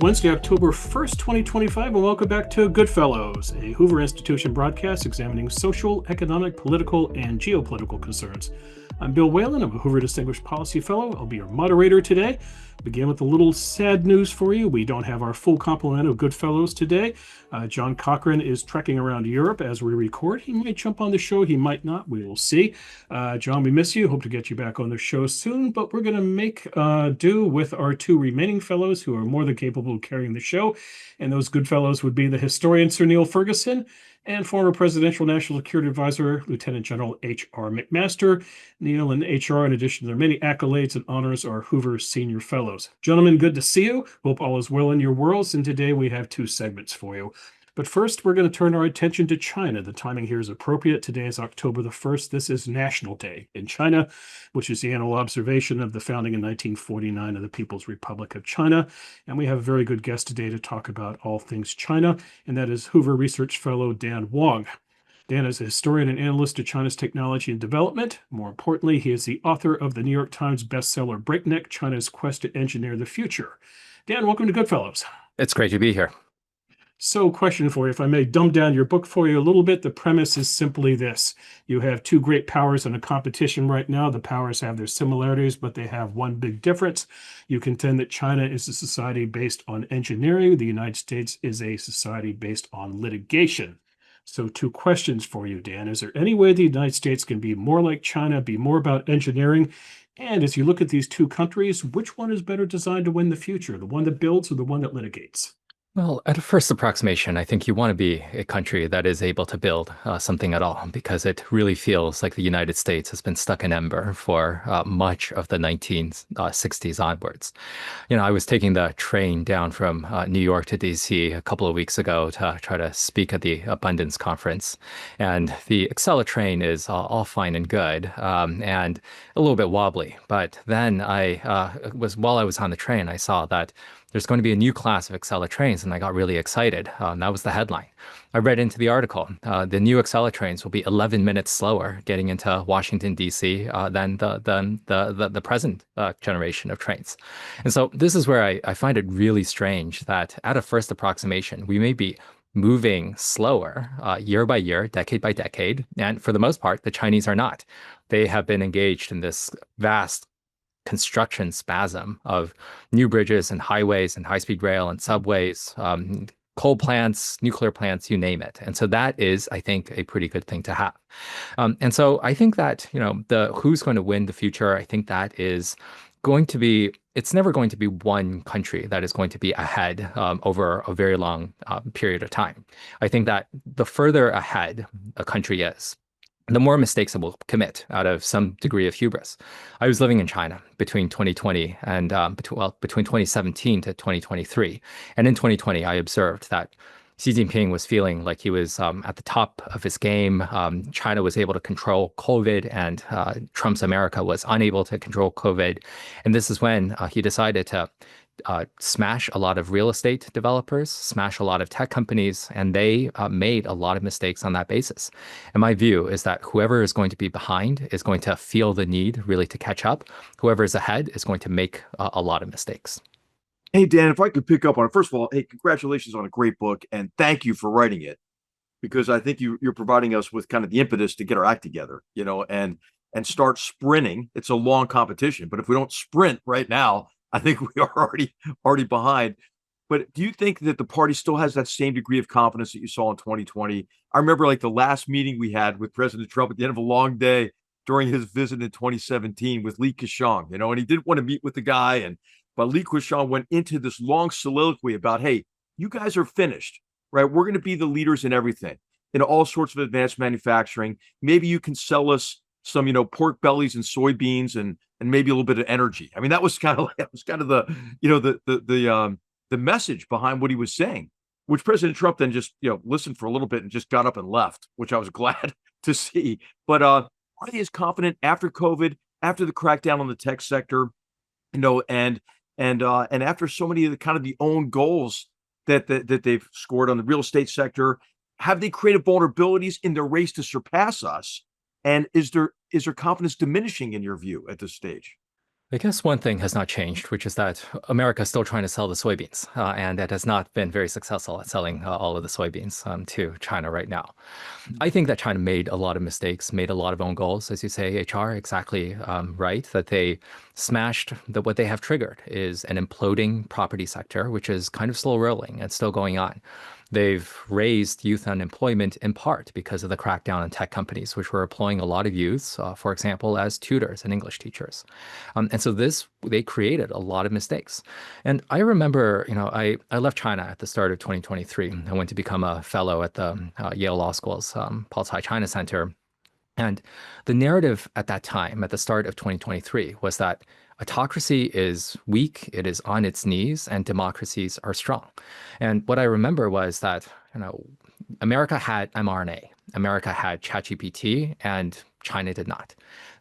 Wednesday, October 1st, 2025, and welcome back to GoodFellows, a Hoover Institution broadcast examining social, economic, political, and geopolitical concerns. I'm Bill Whalen. I'm a Hoover Distinguished Policy Fellow. I'll be your moderator today. Begin with a little sad news for you. We don't have our full complement of GoodFellows today. John Cochran is trekking around Europe as we record. He might jump on the show. He might not. We will see. John, we miss you. Hope to get you back on the show soon, but we're going to make do with our two remaining fellows who are more than capable of carrying the show. And those GoodFellows would be the historian Sir Niall Ferguson and former Presidential National Security Advisor, Lieutenant General H.R. McMaster. Niall and H.R., in addition to their many accolades and honors, are Hoover's senior fellows. Gentlemen, good to see you. Hope all is well in your worlds, and today we have two segments for you. But first, we're going to turn our attention to China. The timing here is appropriate. Today is October the 1st. This is National Day in China, which is the annual observation of the founding in 1949 of the People's Republic of China. And we have a very good guest today to talk about all things China, and that is Hoover Research Fellow Dan Wang. Dan is a historian and analyst of China's technology and development. More importantly, he is the author of the New York Times bestseller Breakneck, China's Quest to Engineer the Future. Dan, welcome to GoodFellows. It's great to be here. So, question for you, if I may dumb down your book for you a little bit. The premise is simply this. You have two great powers in a competition right now. The powers have their similarities, but they have one big difference. You contend that China is a society based on engineering. The United States is a society based on litigation. So, two questions for you, Dan. Is there any way the United States can be more like China, be more about engineering? And as you look at these two countries, which one is better designed to win the future, the one that builds or the one that litigates? Well, at a first approximation, I think you want to be a country that is able to build something at all, because it really feels like the United States has been stuck in ember for much of the 1960s onwards. You know, I was taking the train down from New York to DC a couple of weeks ago to try to speak at the Abundance Conference. And the Acela train is all fine and good and a little bit wobbly. But then while I was on the train, I saw that there's going to be a new class of Acela trains, and I got really excited. That was the headline. I read into the article. The new Acela trains will be 11 minutes slower getting into Washington, D.C. Than the present generation of trains. And so this is where I find it really strange that at a first approximation, we may be moving slower year by year, decade by decade. And for the most part, the Chinese are not. They have been engaged in this vast construction spasm of new bridges and highways and high-speed rail and subways, coal plants, nuclear plants, you name it. And so that is, I think, a pretty good thing to have. And so I think that, the who's going to win the future, I think that is going to be, it's never going to be one country that is going to be ahead over a very long period of time. I think that the further ahead a country is, the more mistakes it will commit out of some degree of hubris. I was living in China between 2020 and between 2017 to 2023. And in 2020, I observed that Xi Jinping was feeling like he was at the top of his game. China was able to control COVID, and Trump's America was unable to control COVID. And this is when he decided to smash a lot of real estate developers, smash a lot of tech companies, and they made a lot of mistakes on that basis. And my view is that whoever is going to be behind is going to feel the need really to catch up. Whoever is ahead is going to make a lot of mistakes. Hey, Dan, if I could pick up on it, first of all, hey, congratulations on a great book, and thank you for writing it, because I think you're providing us with kind of the impetus to get our act together, and start sprinting. It's a long competition, but if we don't sprint right now, I think we are already behind. But do you think that the party still has that same degree of confidence that you saw in 2020? I remember like the last meeting we had with President Trump at the end of a long day during his visit in 2017 with Li Keqiang, and he didn't want to meet with the guy. But Li Keqiang went into this long soliloquy about, hey, you guys are finished, right? We're going to be the leaders in everything, in all sorts of advanced manufacturing. Maybe you can sell us some, pork bellies and soybeans and maybe a little bit of energy. I mean, that was kind of the message behind what he was saying, which President Trump then just, listened for a little bit and just got up and left, which I was glad to see. But are they as confident after COVID, after the crackdown on the tech sector, and after so many of the kind of the own goals that they've scored on the real estate sector? Have they created vulnerabilities in their race to surpass us? And is their confidence diminishing in your view at this stage? I guess one thing has not changed, which is that America is still trying to sell the soybeans, and it has not been very successful at selling all of the soybeans to China right now. I think that China made a lot of mistakes, made a lot of own goals, as you say, HR, exactly right, that they smashed that what they have triggered is an imploding property sector, which is kind of slow rolling and still going on. They've raised youth unemployment in part because of the crackdown on tech companies, which were employing a lot of youths, for example, as tutors and English teachers. And so they created a lot of mistakes. And I remember, I left China at the start of 2023. I went to become a fellow at the Yale Law School's Paul Tsai China Center. And the narrative at that time, at the start of 2023, was that autocracy is weak, it is on its knees, and democracies are strong. And what I remember was that, America had mRNA, America had ChatGPT, and China did not.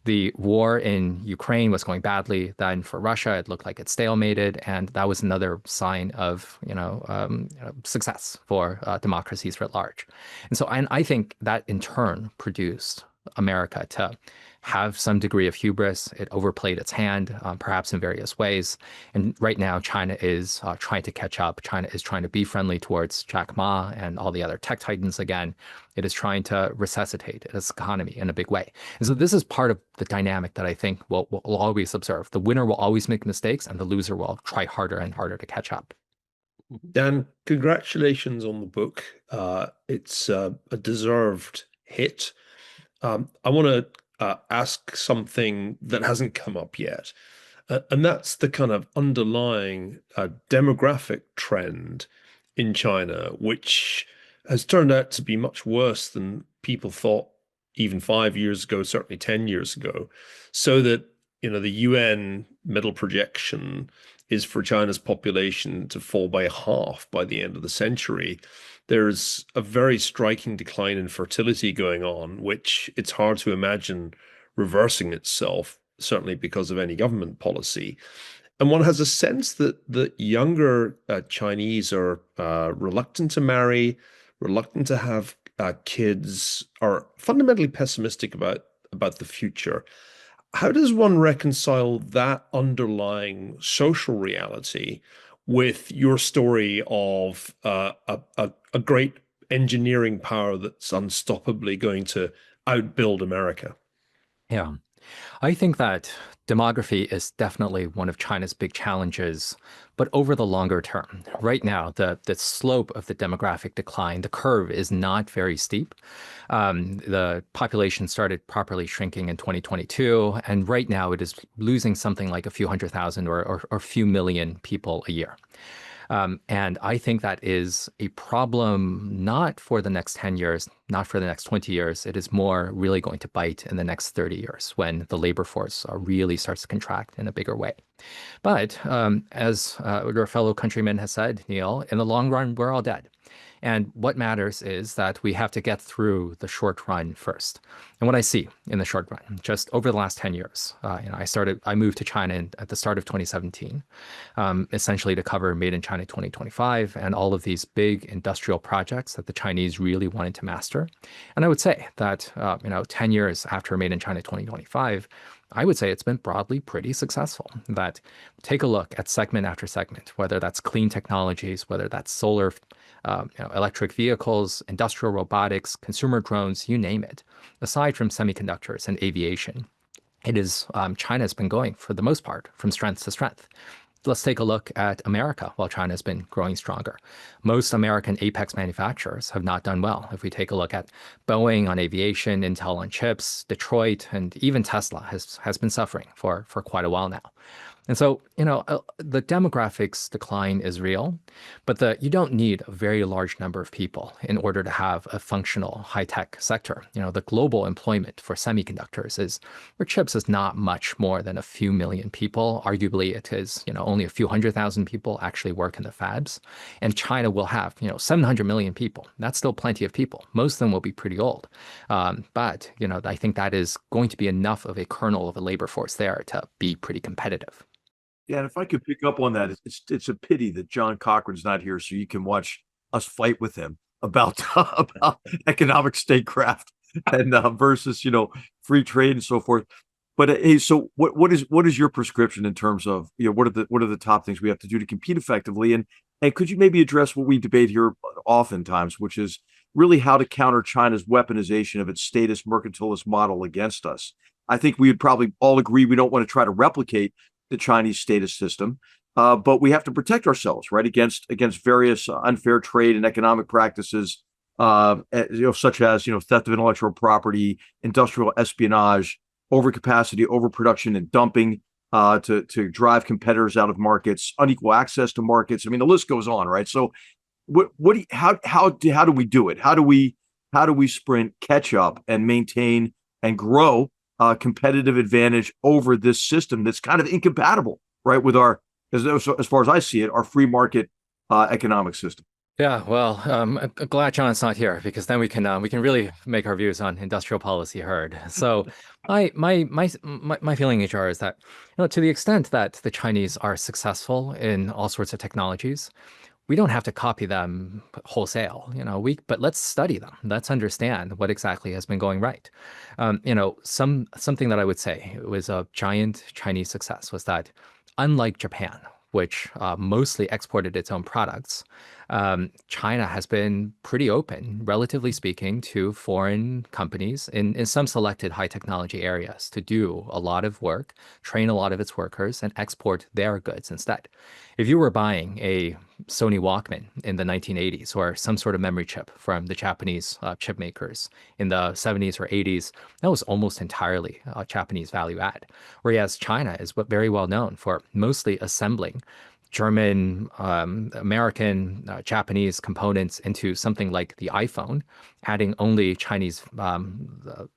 The war in Ukraine was going badly. Then for Russia, it looked like it stalemated, and that was another sign of success for democracies writ large. And so I think that in turn produced America to have some degree of hubris. It overplayed its hand, perhaps in various ways. And right now, China is trying to catch up. China is trying to be friendly towards Jack Ma and all the other tech titans again. It is trying to resuscitate its economy in a big way. And so this is part of the dynamic that I think we'll always observe. The winner will always make mistakes, and the loser will try harder and harder to catch up. Dan, congratulations on the book. It's a deserved hit. I want to ask something that hasn't come up yet, and that's the kind of underlying demographic trend in China, which has turned out to be much worse than people thought even 5 years ago, certainly 10 years ago. So that, the UN middle projection is for China's population to fall by half by the end of the century. There's a very striking decline in fertility going on, which it's hard to imagine reversing itself, certainly because of any government policy. And one has a sense that the younger Chinese are reluctant to marry, reluctant to have kids, are fundamentally pessimistic about the future. How does one reconcile that underlying social reality with your story of a great engineering power that's unstoppably going to outbuild America? Yeah. I think that demography is definitely one of China's big challenges, but over the longer term. Right now, the slope of the demographic decline, the curve is not very steep. The population started properly shrinking in 2022, and right now it is losing something like a few 100,000 or a few million people a year. And I think that is a problem not for the next 10 years, not for the next 20 years. It is more really going to bite in the next 30 years when the labor force really starts to contract in a bigger way. But as your fellow countryman has said, Neil, in the long run, we're all dead. And what matters is that we have to get through the short run first. And what I see in the short run, just over the last 10 years, I moved to China at the start of 2017, essentially to cover Made in China 2025 and all of these big industrial projects that the Chinese really wanted to master. And I would say that, 10 years after Made in China 2025, I would say it's been broadly pretty successful. That take a look at segment after segment, whether that's clean technologies, whether that's solar, electric vehicles, industrial robotics, consumer drones, you name it. Aside from semiconductors and aviation, it is China's been going for the most part from strength to strength. Let's take a look at America while China has been growing stronger. Most American apex manufacturers have not done well. If we take a look at Boeing on aviation, Intel on chips, Detroit, and even Tesla has been suffering for quite a while now. And so, the demographics decline is real, but you don't need a very large number of people in order to have a functional high-tech sector. The global employment for semiconductors for chips is not much more than a few million people. Arguably, it is, only a few 100,000 people actually work in the fabs. And China will have, 700 million people. That's still plenty of people. Most of them will be pretty old. But I think that is going to be enough of a kernel of a labor force there to be pretty competitive. Yeah, and if I could pick up on that, it's a pity that John Cochran's not here, so you can watch us fight with him about economic statecraft and versus free trade and so forth. But hey, so what is your prescription in terms of, what are the top things we have to do to compete effectively? And could you maybe address what we debate here oftentimes, which is really how to counter China's weaponization of its status mercantilist model against us? I think we would probably all agree we don't want to try to replicate the Chinese status system, but we have to protect ourselves, right, against various unfair trade and economic practices, such as theft of intellectual property, industrial espionage, overcapacity, overproduction, and dumping, to drive competitors out of markets, unequal access to markets. I mean, the list goes on, right? So, how do we do it? How do we sprint, catch up, and maintain and grow a competitive advantage over this system that's kind of incompatible, right, with as far as I see it, our free market economic system? Yeah, well, I'm glad John's not here because then we can really make our views on industrial policy heard. So, my feeling, HR, is that to the extent that the Chinese are successful in all sorts of technologies, we don't have to copy them wholesale. But let's study them. Let's understand what exactly has been going right. Something that I would say was a giant Chinese success was that, unlike Japan, which mostly exported its own products, China has been pretty open, relatively speaking, to foreign companies in some selected high technology areas to do a lot of work, train a lot of its workers, and export their goods instead. If you were buying a Sony Walkman in the 1980s or some sort of memory chip from the Japanese chip makers in the 70s or 80s, that was almost entirely Japanese value add. Whereas China is very well known for mostly assembling German, American, Japanese components into something like the iPhone, adding only Chinese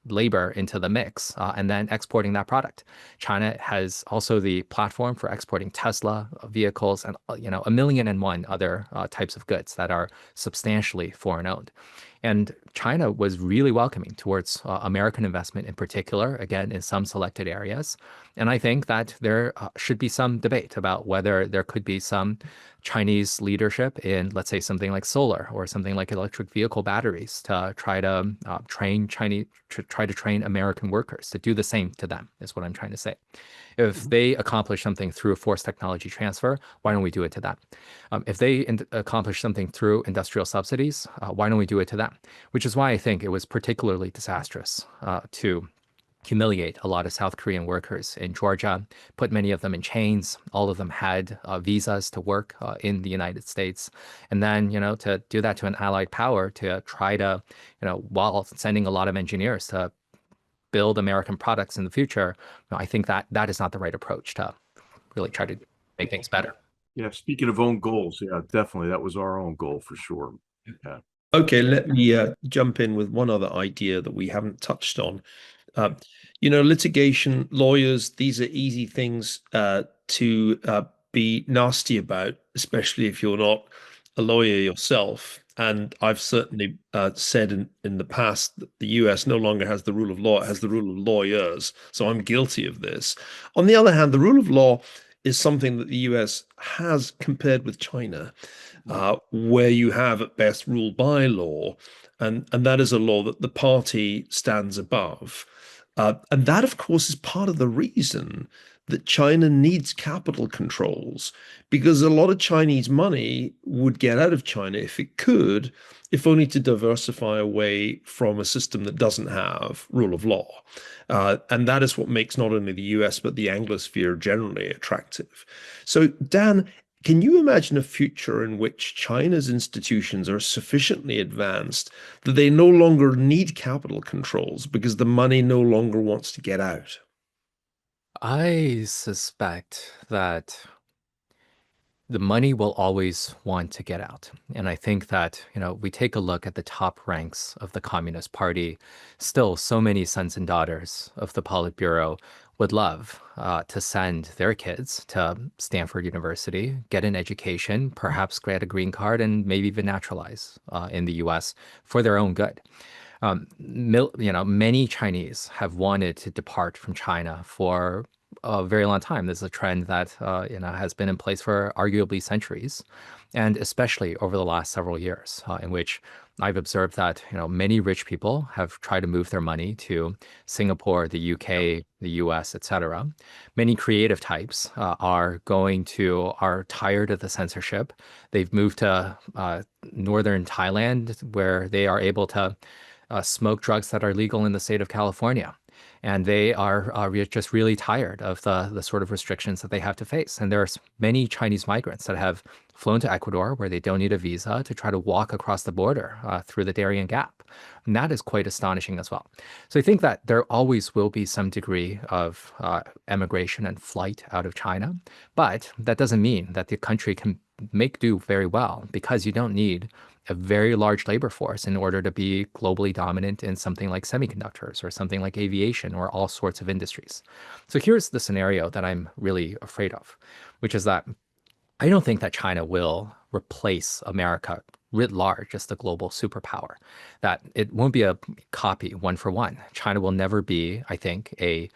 labor into the mix, and then exporting that product. China has also the platform for exporting Tesla vehicles and a million and one other types of goods that are substantially foreign owned. And China was really welcoming towards American investment in particular, again, in some selected areas. And I think that there should be some debate about whether there could be some Chinese leadership in, let's say, something like solar or something like electric vehicle batteries to try to train American workers to do the same to them, is what I'm trying to say. If they accomplish something through forced technology transfer, why don't we do it to them? If they accomplish something through industrial subsidies, why don't we do it to them? Which is why I think it was particularly disastrous to humiliate a lot of South Korean workers in Georgia, put many of them in chains. All of them had visas to work in the United States. And then, to do that to an allied power, to try to, while sending a lot of engineers to build American products in the future, I think that is not the right approach to really try to make things better. Yeah, speaking of own goals, yeah, definitely. That was our own goal for sure. Yeah. Okay, let me jump in with one other idea that we haven't touched on. Litigation, lawyers, these are easy things to be nasty about, especially if you're not a lawyer yourself. And I've certainly said in the past that the US no longer has the rule of law, it has the rule of lawyers. So I'm guilty of this. On the other hand, the rule of law is something that the US has compared with China, where you have at best rule by law, and that is a law that the party stands above. And that, of course, is part of the reason that China needs capital controls, because a lot of Chinese money would get out of China if it could, if only to diversify away from a system that doesn't have rule of law. And that is what makes not only the US, but the Anglosphere generally attractive. So, Dan, can you imagine a future in which China's institutions are sufficiently advanced that they no longer need capital controls because the money no longer wants to get out? I suspect that the money will always want to get out. And I think that, we take a look at the top ranks of the Communist Party, still so many sons and daughters of the Politburo would love to send their kids to Stanford University, get an education, perhaps get a green card, and maybe even naturalize in the US for their own good. Many Chinese have wanted to depart from China for a very long time. This is a trend that has been in place for arguably centuries, and especially over the last several years, in which I've observed that many rich people have tried to move their money to Singapore, the UK, the US, etc. Many creative types are tired of the censorship. They've moved to northern Thailand, where they are able to smoke drugs that are legal in the state of California. And they are just really tired of the sort of restrictions that they have to face. And there are many Chinese migrants that have flown to Ecuador, where they don't need a visa, to try to walk across the border through the Darien Gap. And that is quite astonishing as well. So I think that there always will be some degree of emigration and flight out of China. But that doesn't mean that the country can make do very well, because you don't need a very large labor force in order to be globally dominant in something like semiconductors or something like aviation or all sorts of industries. So here's the scenario that I'm really afraid of, which is that I don't think that China will replace America writ large as the global superpower, that it won't be a copy one for one. China will never be, I think, a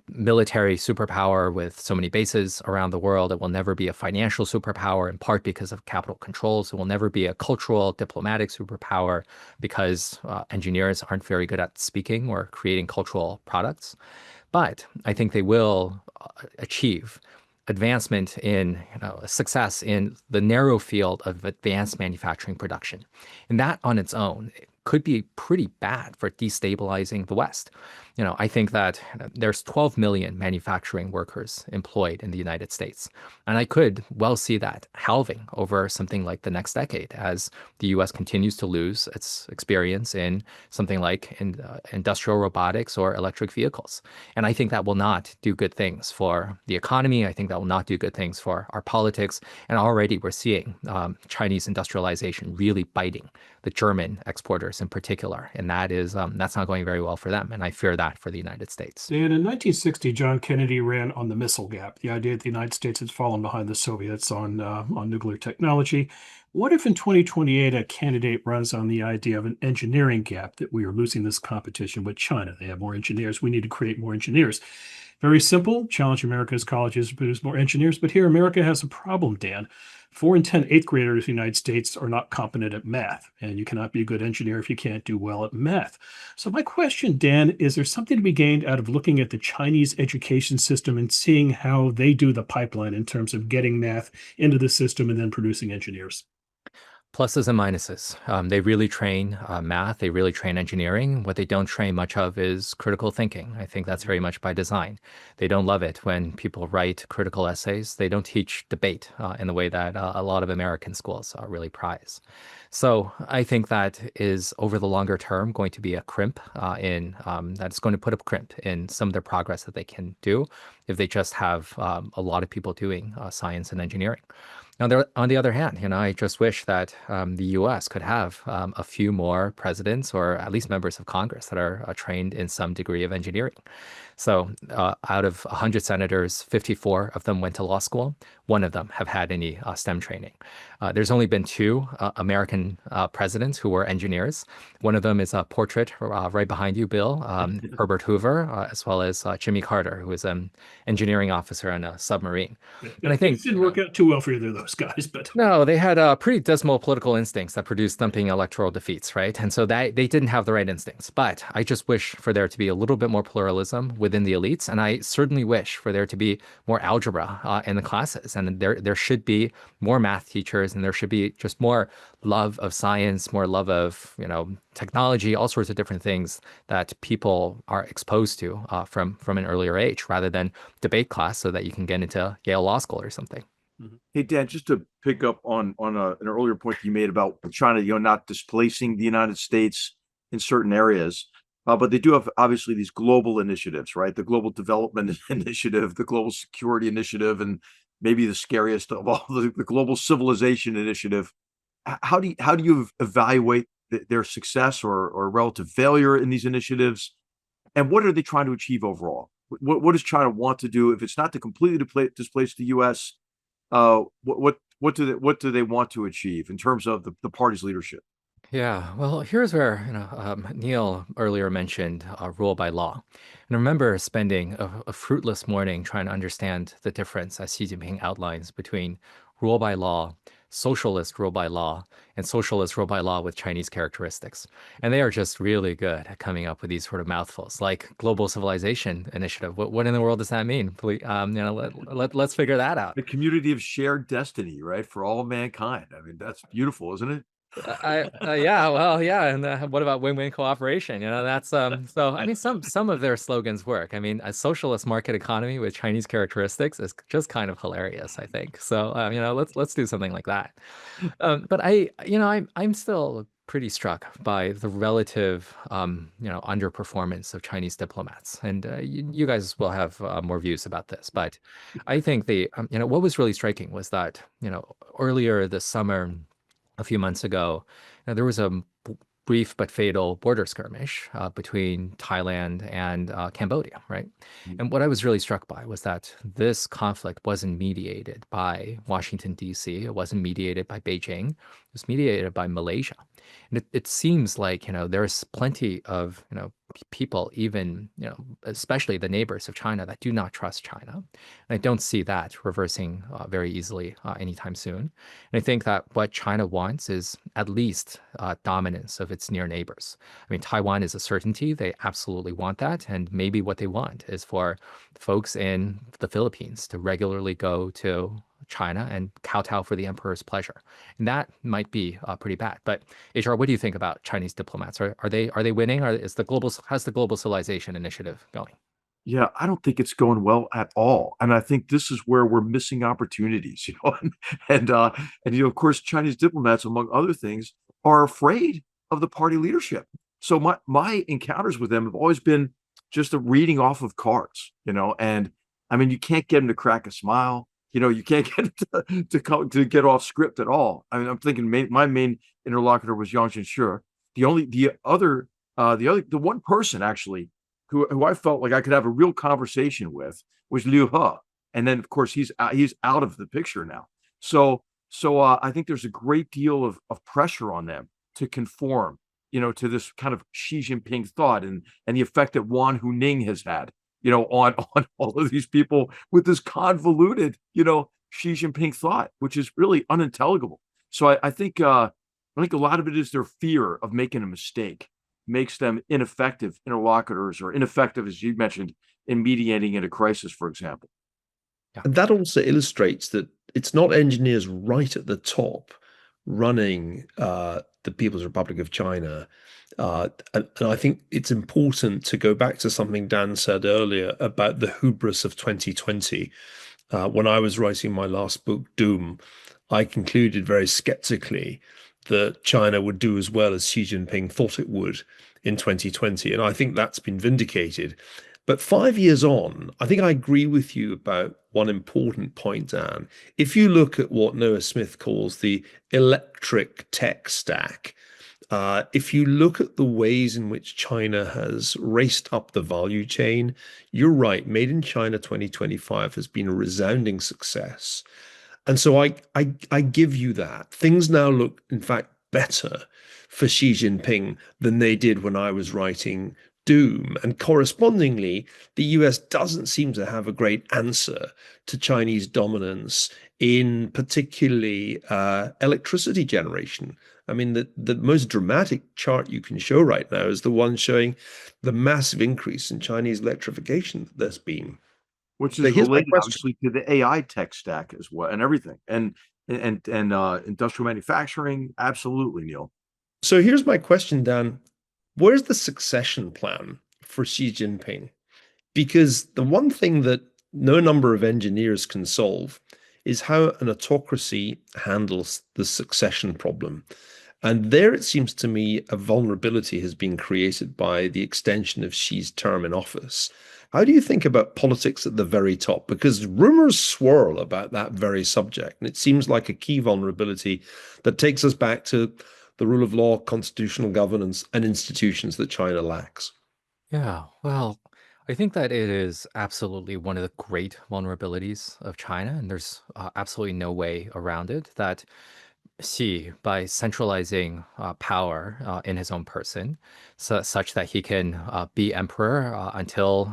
military superpower with so many bases around the world. It will never be a financial superpower, in part because of capital controls. It will never be a cultural, diplomatic superpower because engineers aren't very good at speaking or creating cultural products. But I think they will achieve advancement in success in the narrow field of advanced manufacturing production. And that on its own could be pretty bad for destabilizing the West. I think that there's 12 million manufacturing workers employed in the United States. And I could well see that halving over something like the next decade as the US continues to lose its experience in something like industrial robotics or electric vehicles. And I think that will not do good things for the economy. I think that will not do good things for our politics. And already we're seeing Chinese industrialization really biting the German exporters in particular. And that's not going very well for them. And I fear that for the United States. And in 1960, John Kennedy ran on the missile gap, the idea that the United States had fallen behind the Soviets on nuclear technology. What if in 2028 a candidate runs on the idea of an engineering gap, that we are losing this competition with China? They have more engineers. We need to create more engineers. Very simple, challenge America's colleges to produce more engineers. But here, America has a problem, Dan. 4 in 10 eighth graders in the United States are not competent at math, and you cannot be a good engineer if you can't do well at math. So my question, Dan, is there something to be gained out of looking at the Chinese education system and seeing how they do the pipeline in terms of getting math into the system and then producing engineers? Pluses and minuses. They really train math. They really train engineering. What they don't train much of is critical thinking. I think that's very much by design. They don't love it when people write critical essays. They don't teach debate in the way that a lot of American schools really prize. So I think that is, over the longer term, going to be a crimp that's going to put a crimp in some of the progress that they can do if they just have a lot of people doing science and engineering. Now, on the other hand, I just wish that the U.S. could have a few more presidents or at least members of Congress that are trained in some degree of engineering. So out of 100 senators, 54 of them went to law school. One of them have had any STEM training. There's only been 2 American presidents who were engineers. One of them is a portrait right behind you, Bill, Herbert Hoover, as well as Jimmy Carter, who was an engineering officer on a submarine. And I think it didn't work out too well for either of those guys, but no, they had pretty dismal political instincts that produced thumping electoral defeats, right? And so they didn't have the right instincts. But I just wish for there to be a little bit more pluralism within the elites, and I certainly wish for there to be more algebra in the classes, and there should be more math teachers, and there should be just more love of science, more love of technology, all sorts of different things that people are exposed to from an earlier age, rather than debate class so that you can get into Yale Law School or something. Hey, Dan, just to pick up on an earlier point you made about China, not displacing the United States in certain areas, but they do have obviously these global initiatives, right? The Global Development Initiative, the Global Security Initiative, and maybe the scariest of all, the Global Civilization Initiative. How do you evaluate their success or relative failure in these initiatives, and what are they trying to achieve overall? What does China want to do if it's not to completely displace the U.S.? What do they want to achieve in terms of the party's leadership? Yeah, well, here's where, Neil earlier mentioned rule by law. And I remember spending a fruitless morning trying to understand the difference, as Xi Jinping outlines, between rule by law, socialist rule by law, and socialist rule by law with Chinese characteristics. And they are just really good at coming up with these sort of mouthfuls, like Global Civilization Initiative. What in the world does that mean? Please, let's figure that out. The community of shared destiny, right, for all mankind. I mean, that's beautiful, isn't it? Yeah, well, yeah, and what about win-win cooperation? That's so. I mean, some of their slogans work. I mean, a socialist market economy with Chinese characteristics is just kind of hilarious, I think. So, let's do something like that. But I'm still pretty struck by the relative, underperformance of Chinese diplomats, and you guys will have more views about this. But I think what was really striking was that, earlier this summer, a few months ago, there was a brief but fatal border skirmish between Thailand and Cambodia, right? And what I was really struck by was that this conflict wasn't mediated by Washington, D.C. It wasn't mediated by Beijing. It was mediated by Malaysia. And it seems like, there's plenty of, people, even, especially the neighbors of China, that do not trust China. And I don't see that reversing very easily anytime soon. And I think that what China wants is at least dominance of its near neighbors. I mean, Taiwan is a certainty. They absolutely want that. And maybe what they want is for folks in the Philippines to regularly go to China and kowtow for the emperor's pleasure. And that might be pretty bad. But HR, what do you think about Chinese diplomats? Are they winning? How's the Global Civilization Initiative going? Yeah, I don't think it's going well at all, and I think this is where we're missing opportunities, and of course, Chinese diplomats, among other things, are afraid of the party leadership. So my encounters with them have always been just a reading off of cards, and I mean, you can't get them to crack a smile, you can't get them to get off script at all. I mean, I'm thinking my main interlocutor was Yang Jin. The one person actually who I felt like I could have a real conversation with was Liu He. And then of course he's out of the picture now. So I think there's a great deal of pressure on them to conform, to this kind of Xi Jinping thought and the effect that Wan Huning has had, on all of these people with this convoluted, Xi Jinping thought, which is really unintelligible. So I think a lot of it is their fear of making a mistake makes them ineffective interlocutors or ineffective, as you mentioned, in mediating in a crisis, for example. Yeah. And that also illustrates that it's not engineers right at the top running the People's Republic of China. And I think it's important to go back to something Dan said earlier about the hubris of 2020. When I was writing my last book, Doom, I concluded very skeptically that China would do as well as Xi Jinping thought it would in 2020. And I think that's been vindicated. But 5 years on, I think I agree with you about one important point, Dan. If you look at what Noah Smith calls the electric tech stack, if you look at the ways in which China has raced up the value chain, you're right. Made in China 2025 has been a resounding success. And so I give you that. Things now look, in fact, better for Xi Jinping than they did when I was writing Doom. And correspondingly, the US doesn't seem to have a great answer to Chinese dominance in particularly electricity generation. I mean, the most dramatic chart you can show right now is the one showing the massive increase in Chinese electrification that there's been. Which is related, obviously, to the AI tech stack as well, and everything, and industrial manufacturing. Absolutely, Neil. So here's my question, Dan. Where's the succession plan for Xi Jinping? Because the one thing that no number of engineers can solve is how an autocracy handles the succession problem. And there, it seems to me, a vulnerability has been created by the extension of Xi's term in office. How do you think about politics at the very top? Because rumors swirl about that very subject, and it seems like a key vulnerability that takes us back to the rule of law, constitutional governance, and institutions that China lacks. Yeah, well, I think that it is absolutely one of the great vulnerabilities of China, and there's absolutely no way around it. That Xi by centralizing power in his own person, such that he can be emperor until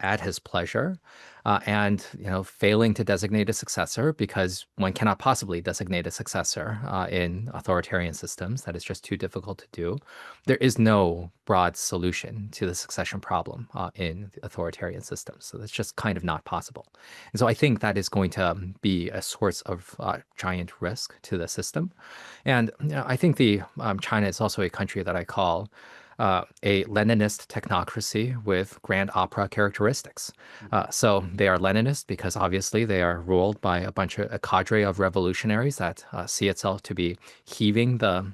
at his pleasure, and failing to designate a successor because one cannot possibly designate a successor in authoritarian systems. That is just too difficult to do. There is no broad solution to the succession problem in authoritarian systems, so that's just kind of not possible. And so I think that is going to be a source of giant risk to the system. And I think China is also a country that I call a Leninist technocracy with grand opera characteristics. So they are Leninist because obviously they are ruled by a cadre of revolutionaries that see itself to be heaving the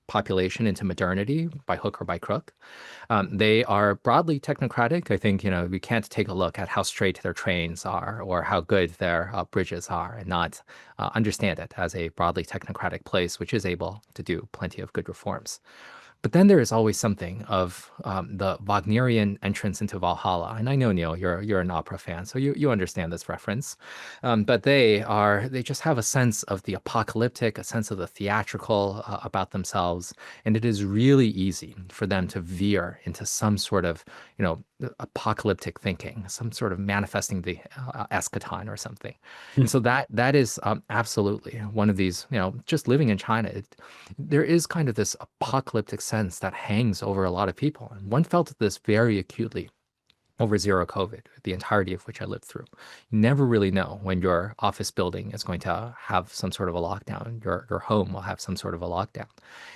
population into modernity by hook or by crook. They are broadly technocratic. I think, we can't take a look at how straight their trains are or how good their bridges are and not understand it as a broadly technocratic place, which is able to do plenty of good reforms. But then there is always something of the Wagnerian entrance into Valhalla. And I know, Neil, you're an opera fan, so you understand this reference. But they just have a sense of the apocalyptic, a sense of the theatrical about themselves. And it is really easy for them to veer into some sort of, apocalyptic thinking, some sort of manifesting the eschaton or something. And so that is absolutely one of these, just living in China, there is kind of this apocalyptic sense that hangs over a lot of people. And one felt this very acutely over zero COVID, the entirety of which I lived through. You never really know when your office building is going to have some sort of a lockdown, your home will have some sort of a lockdown.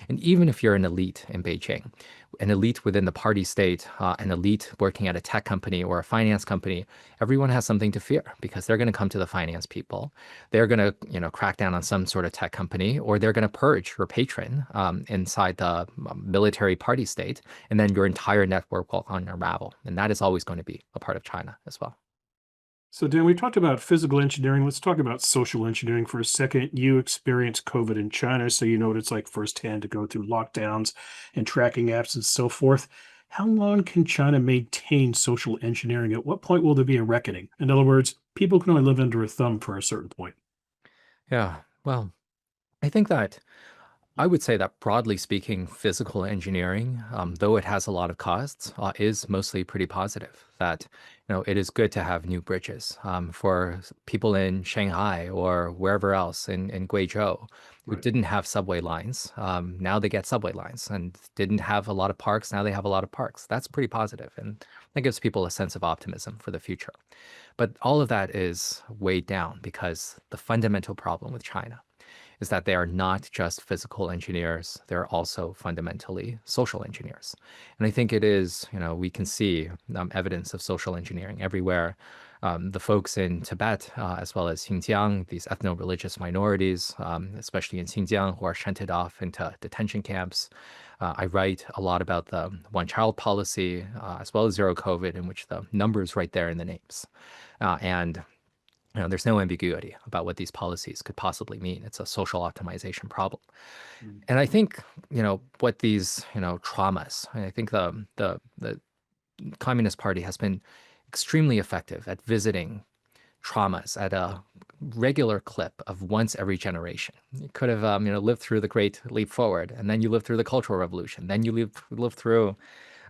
And even if you're an elite in Beijing, an elite within the party state, an elite working at a tech company or a finance company, everyone has something to fear because they're going to come to the finance people. They're going to, crack down on some sort of tech company, or they're going to purge your patron inside the military party state, and then your entire network will unravel. And that is always going to be a part of China as well. So, Dan, we talked about physical engineering. Let's talk about social engineering for a second. You experienced COVID in China, so you know what it's like firsthand to go through lockdowns and tracking apps and so forth. How long can China maintain social engineering? At what point will there be a reckoning? In other words, people can only live under a thumb for a certain point. Yeah, well, I think that I would say that broadly speaking, physical engineering, though it has a lot of costs, is mostly pretty positive. That it is good to have new bridges for people in Shanghai or wherever else in Guizhou who Right. didn't have subway lines. Now they get subway lines, and didn't have a lot of parks. Now they have a lot of parks. That's pretty positive, and that gives people a sense of optimism for the future. But all of that is weighed down because the fundamental problem with China is that they are not just physical engineers, they're also fundamentally social engineers. And I think it is, we can see evidence of social engineering everywhere. The folks in Tibet, as well as Xinjiang, these ethno-religious minorities, especially in Xinjiang, who are shunted off into detention camps. I write a lot about the one-child policy, as well as zero COVID, in which the numbers right there in the names. And there's no ambiguity about what these policies could possibly mean. It's a social optimization problem. And I think, what these, traumas, I think the Communist Party has been extremely effective at visiting traumas at a regular clip of once every generation. You could have, lived through the Great Leap Forward, and then you lived through the Cultural Revolution, then you lived through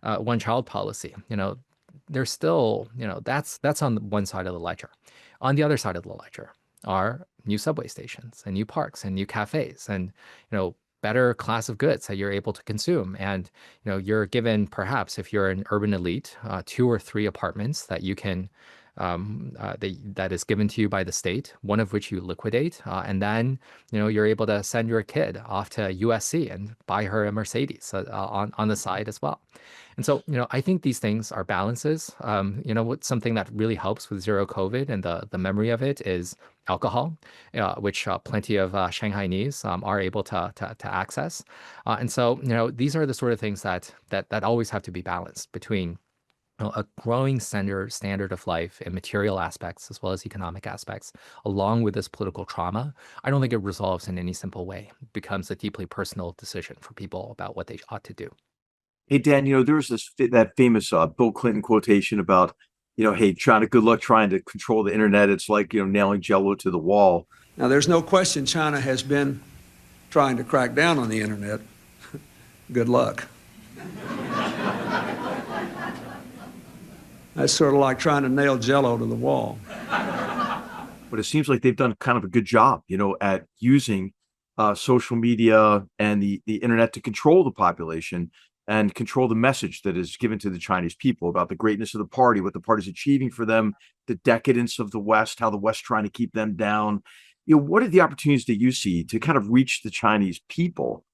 one-child policy. There's still, that's on one side of the ledger. On the other side of the ledger are new subway stations and new parks and new cafes and, better class of goods that you're able to consume. And, you're given, perhaps, if you're an urban elite, 2 or 3 apartments that you can that is given to you by the state, one of which you liquidate, and then you're able to send your kid off to USC and buy her a Mercedes on the side as well. And so I think these things are balances. What's something that really helps with zero COVID and the memory of it is alcohol, which plenty of Shanghainese are able to access. And so these are the sort of things that always have to be balanced between a growing standard of life in material aspects as well as economic aspects, along with this political trauma. I don't think it resolves in any simple way. It becomes a deeply personal decision for people about what they ought to do. Hey, Dan, there's that famous Bill Clinton quotation about, hey, good luck trying to control the internet. It's like, nailing Jello to the wall. Now, there's no question China has been trying to crack down on the internet, good luck. That's sort of like trying to nail Jell-O to the wall. But it seems like they've done kind of a good job, at using social media and the internet to control the population and control the message that is given to the Chinese people about the greatness of the party, what the party's achieving for them, the decadence of the West, how the West trying to keep them down. What are the opportunities that you see to kind of reach the Chinese people,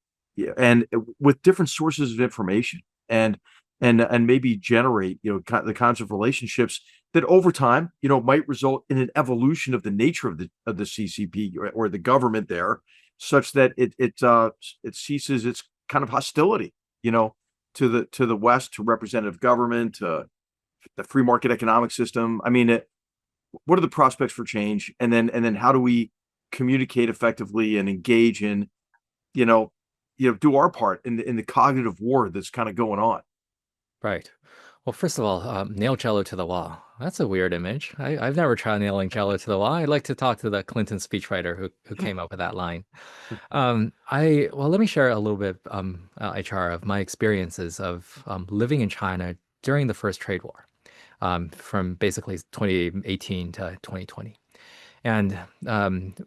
and with different sources of information, and maybe generate, the kinds of relationships that over time, might result in an evolution of the nature of the CCP or the government there, such that it ceases its kind of hostility, to the West, to representative government, to the free market economic system. I mean, what are the prospects for change, and then how do we communicate effectively and engage in, do our part in the cognitive war that's kind of going on? Right. Well, first of all, nail Jello to the wall. That's a weird image. I've never tried nailing Jello to the wall. I'd like to talk to the Clinton speechwriter who came up with that line. Let me share a little bit, HR, of my experiences of living in China during the first trade war, from basically 2018 to 2020. And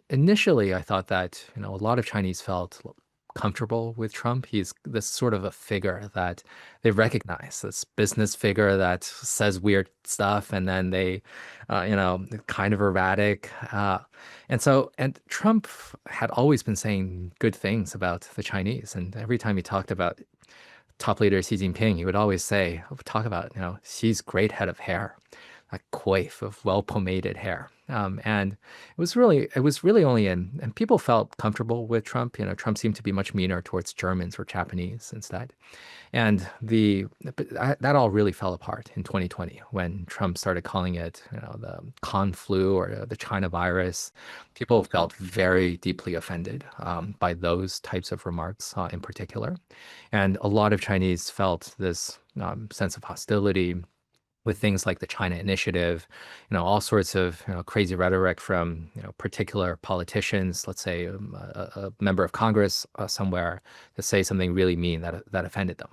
initially, I thought that a lot of Chinese felt comfortable with Trump. He's this sort of a figure that they recognize, this business figure that says weird stuff, and then they, kind of erratic. And Trump had always been saying good things about the Chinese. And every time he talked about top leader Xi Jinping, he would always talk about, Xi's great head of hair, a coif of well-pomaded hair. And it was really only and people felt comfortable with Trump. Trump seemed to be much meaner towards Germans or Japanese instead. And that all really fell apart in 2020 when Trump started calling it, the Con flu or the China virus. People felt very deeply offended by those types of remarks in particular. And a lot of Chinese felt this sense of hostility with things like the China Initiative, all sorts of crazy rhetoric from particular politicians. Let's say a member of Congress somewhere to say something really mean that offended them.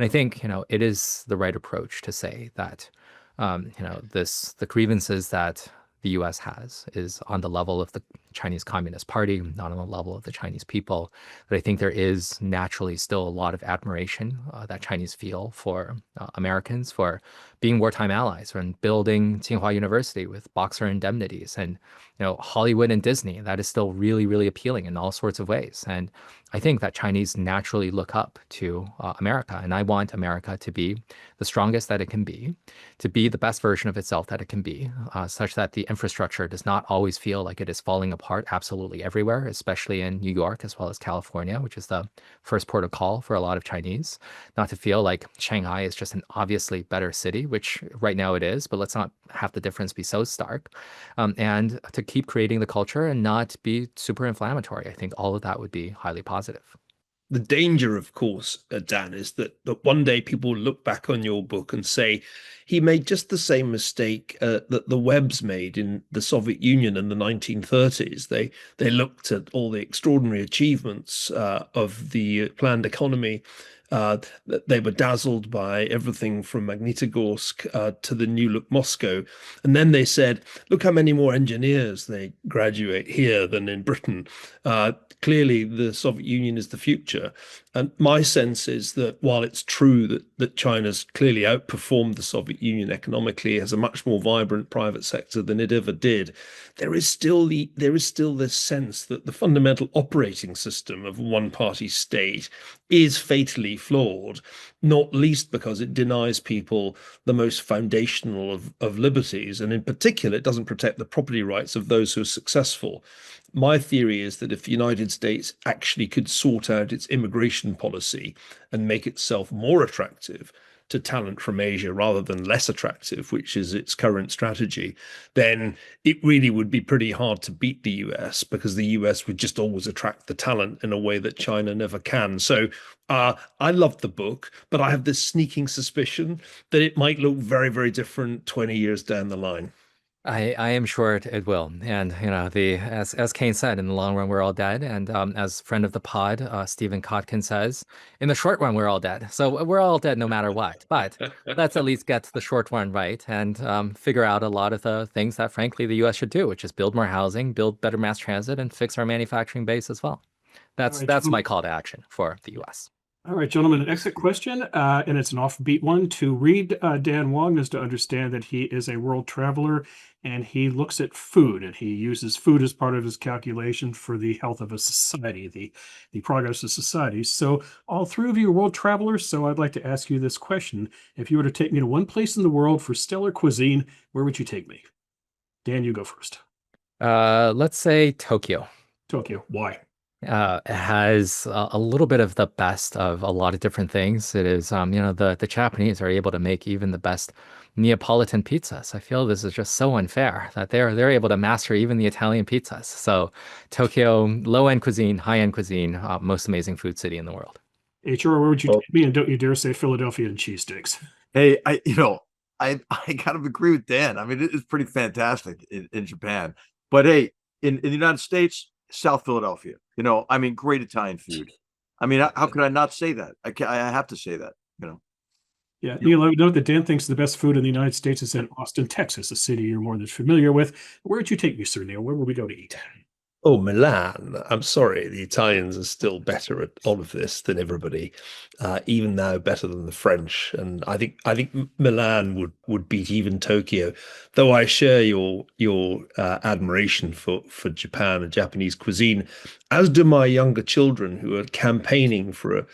And I think it is the right approach to say that the grievances that the U.S. has is on the level of the Chinese Communist Party, not on the level of the Chinese people. But I think there is naturally still a lot of admiration that Chinese feel for Americans for being wartime allies and building Tsinghua University with Boxer indemnities, and Hollywood and Disney. That is still really, really appealing in all sorts of ways. And I think that Chinese naturally look up to America, and I want America to be the strongest that it can be, to be the best version of itself that it can be, such that the infrastructure does not always feel like it is falling apart absolutely everywhere, especially in New York as well as California, which is the first port of call for a lot of Chinese. Not to feel like Shanghai is just an obviously better city, which right now it is, but let's not have the difference be so stark. And to keep creating the culture and not be super inflammatory. I think all of that would be highly positive. The danger, of course, Dan, is that one day people look back on your book and say he made just the same mistake that the Webbs made in the Soviet Union in the 1930s. They looked at all the extraordinary achievements of the planned economy. They were dazzled by everything from Magnitogorsk to the new look Moscow. And then they said, look how many more engineers they graduate here than in Britain. Clearly, the Soviet Union is the future. And my sense is that while it's true that China's clearly outperformed the Soviet Union economically, has a much more vibrant private sector than it ever did, there is still this sense that the fundamental operating system of one-party state is fatally flawed, not least because it denies people the most foundational of liberties, and in particular, it doesn't protect the property rights of those who are successful. My theory is that if the United States actually could sort out its immigration policy and make itself more attractive to talent from Asia rather than less attractive, which is its current strategy, then it really would be pretty hard to beat the US, because the US would just always attract the talent in a way that China never can. So I love the book, but I have this sneaking suspicion that it might look very, very different 20 years down the line. I am sure it will. And, the as Kane said, in the long run, we're all dead. And as friend of the pod, Stephen Kotkin says, in the short run, we're all dead. So we're all dead no matter what. But let's at least get the short run right and figure out a lot of the things that, frankly, the U.S. should do, which is build more housing, build better mass transit, and fix our manufacturing base as well. All That's right, that's my gentlemen. call to action for the U.S. All right, gentlemen, an exit question, and it's an offbeat one. To read Dan Wang is to understand that he is a world traveler and he looks at food and he uses food as part of his calculation for the health of a society, the progress of society. So all three of you are world travelers, so I'd like to ask you this question. If you were to take me to one place in the world for stellar cuisine, where would you take me? Dan, you go first. Let's say Tokyo. Tokyo. Why? It has a little bit of the best of a lot of different things. It is, the Japanese are able to make even the best Neapolitan pizzas. I feel this is just so unfair that they're able to master even the Italian pizzas. So Tokyo, low-end cuisine, high-end cuisine, most amazing food city in the world. HR, where would you Oh, take me? And don't you dare say Philadelphia and cheesesteaks. hey, I kind of agree with Dan. I mean, it's pretty fantastic in Japan. But hey, in the United States, South Philadelphia, I mean, great Italian food. I mean, how could I not say that? I have to say that. Yeah, Neil, I would note that Dan thinks the best food in the United States is in Austin, Texas, a city you're more than familiar with. Where would you take me, Sir Neil? Where would we go to eat? Oh, Milan. I'm sorry, the Italians are still better at all of this than everybody, even now better than the French. And I think Milan would beat even Tokyo, though I share your admiration for Japan and Japanese cuisine, as do my younger children who are campaigning for a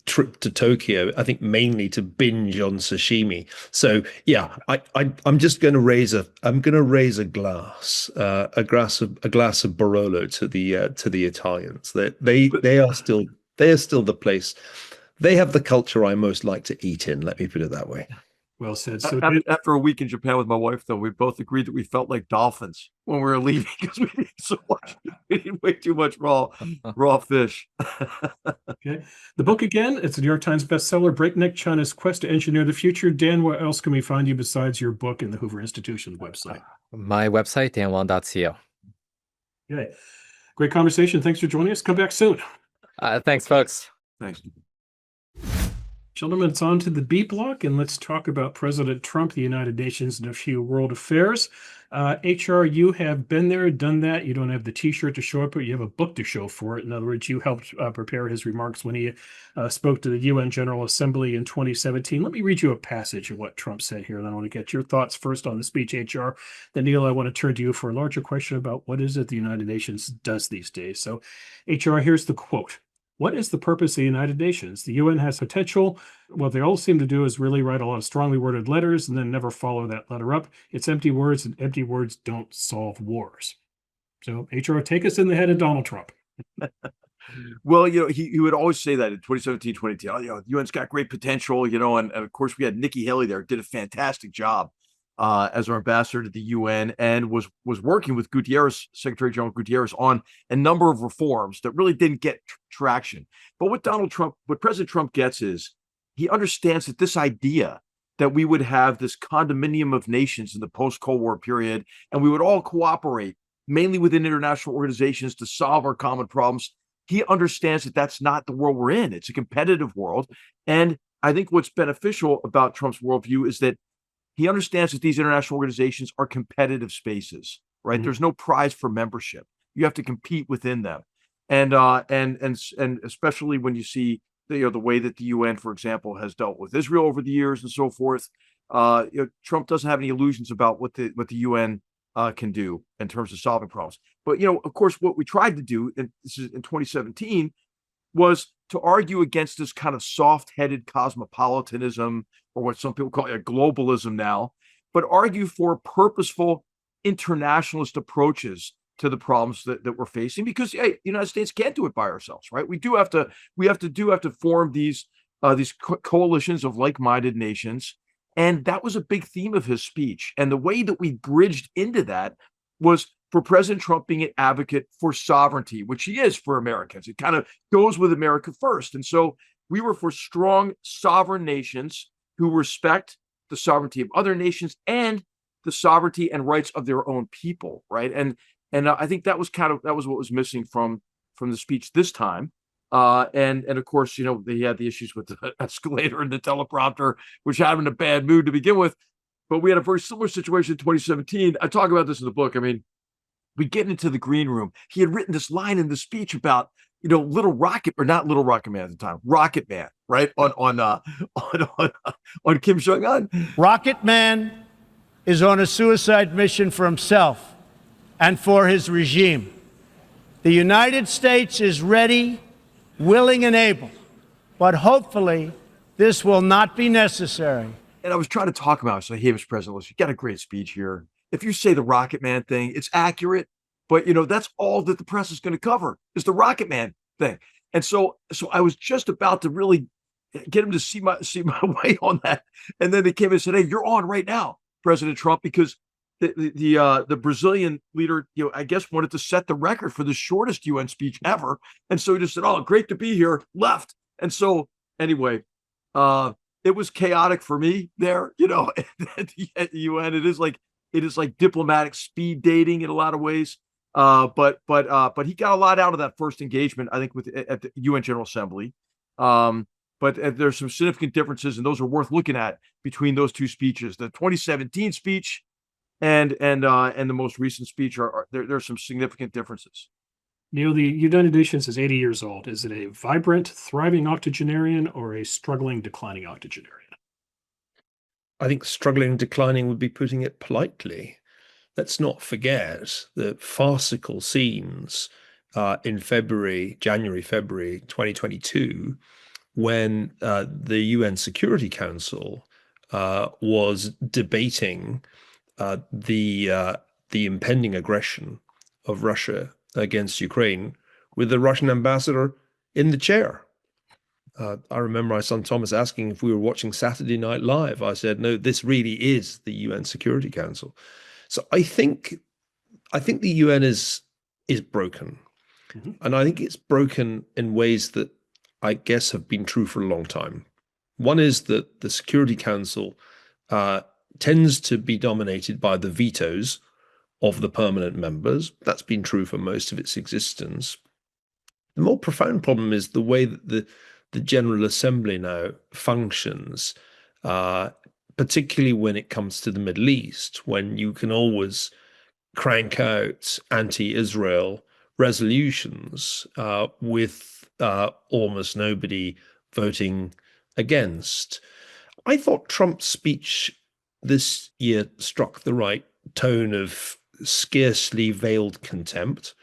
trip to Tokyo. I think mainly to binge on sashimi. So yeah, I'm just going to raise a glass, a glass of Barolo to the Italians. They are still the place. They have the culture I most like to eat in. Let me put it that way. Well said. So, After a week in Japan with my wife, though, we both agreed that we felt like dolphins when we were leaving because we ate so much. We ate way too much raw fish. okay. The book again, it's a New York Times bestseller, Breakneck, China's Quest to Engineer the Future. Dan, where else can we find you besides your book and the Hoover Institution website? My website, danwon.co. Okay. Great conversation. Thanks for joining us. Come back soon. Thanks, folks. Thanks. Gentlemen, it's on to the B block, and let's talk about President Trump, the United Nations, and a few world affairs. HR, you have been there, done that. You don't have the T-shirt to show up, but you have a book to show for it. In other words, you helped prepare his remarks when he spoke to the UN General Assembly in 2017. Let me read you a passage of what Trump said here, and I want to get your thoughts first on the speech, HR. Then, Neil, I want to turn to you for a larger question about what is it the United Nations does these days. So, HR, here's the quote. What is the purpose of the United Nations? The UN has potential. What they all seem to do is really write a lot of strongly worded letters and then never follow that letter up. It's empty words, and empty words don't solve wars. So, HR, take us in the head of Donald Trump. Well, he would always say that in 2017, 2010. Oh, the UN's got great potential, and of course we had Nikki Haley there, did a fantastic job as our ambassador to the UN, and was working with Gutierrez, Secretary General Gutierrez, on a number of reforms that really didn't get traction. But what President Trump gets is he understands that this idea that we would have this condominium of nations in the post-Cold War period, and we would all cooperate mainly within international organizations to solve our common problems. He understands that that's not the world we're in. It's a competitive world. And I think what's beneficial about Trump's worldview is that he understands that these international organizations are competitive spaces, right? Mm-hmm. There's no prize for membership. You have to compete within them. And especially when you see the way that the UN, for example, has dealt with Israel over the years and so forth. Trump doesn't have any illusions about what the UN can do in terms of solving problems. But of course, what we tried to do, and this is in 2017, was to argue against this kind of soft-headed cosmopolitanism, or what some people call globalism now, but argue for purposeful internationalist approaches to the problems that we're facing, because the United States can't do it by ourselves, right? We have to form these coalitions of like-minded nations. And that was a big theme of his speech. And the way that we bridged into that was for President Trump being an advocate for sovereignty, which he is for Americans. It kind of goes with America first. And so we were for strong sovereign nations who respect the sovereignty of other nations and the sovereignty and rights of their own people, right? And I think that was what was missing from the speech this time. And of course, they had the issues with the escalator and the teleprompter, which had him in a bad mood to begin with. But we had a very similar situation in 2017. I talk about this in the book. I mean, we get into the green room. He had written this line in the speech about, Little Rocket, or not Little Rocket Man at the time, Rocket Man, right? On Kim Jong-un. Rocket Man is on a suicide mission for himself and for his regime. The United States is ready, willing, and able, but hopefully this will not be necessary. And I was trying to talk about it. So, hey, Mr. President, listen, you got a great speech here. If you say the Rocket Man thing, it's accurate, but that's all that the press is going to cover is the Rocket Man thing. And so I was just about to really get him to see my way on that. And then they came and said, hey, you're on right now, President Trump, because the Brazilian leader, I guess, wanted to set the record for the shortest UN speech ever. And so he just said, oh, great to be here, left. And so anyway, it was chaotic for me there, at the UN. It is like diplomatic speed dating in a lot of ways. But he got a lot out of that first engagement, I think, at the UN General Assembly. But there's some significant differences, and those are worth looking at between those two speeches. The 2017 speech and the most recent speech there's some significant differences. Neil, the United Nations is 80 years old. Is it a vibrant, thriving octogenarian or a struggling, declining octogenarian? I think struggling, declining would be putting it politely. Let's not forget the farcical scenes in January, February 2022, when the UN Security Council was debating the impending aggression of Russia against Ukraine with the Russian ambassador in the chair. I remember my son Thomas asking if we were watching Saturday Night Live. I said, no, this really is the UN Security Council. So I think the UN is broken. Mm-hmm. And I think it's broken in ways that I guess have been true for a long time. One is that the Security Council tends to be dominated by the vetoes of the permanent members. That's been true for most of its existence. The more profound problem is the way that the General Assembly now functions, particularly when it comes to the Middle East, when you can always crank out anti-Israel resolutions with almost nobody voting against. I thought Trump's speech this year struck the right tone of scarcely veiled contempt.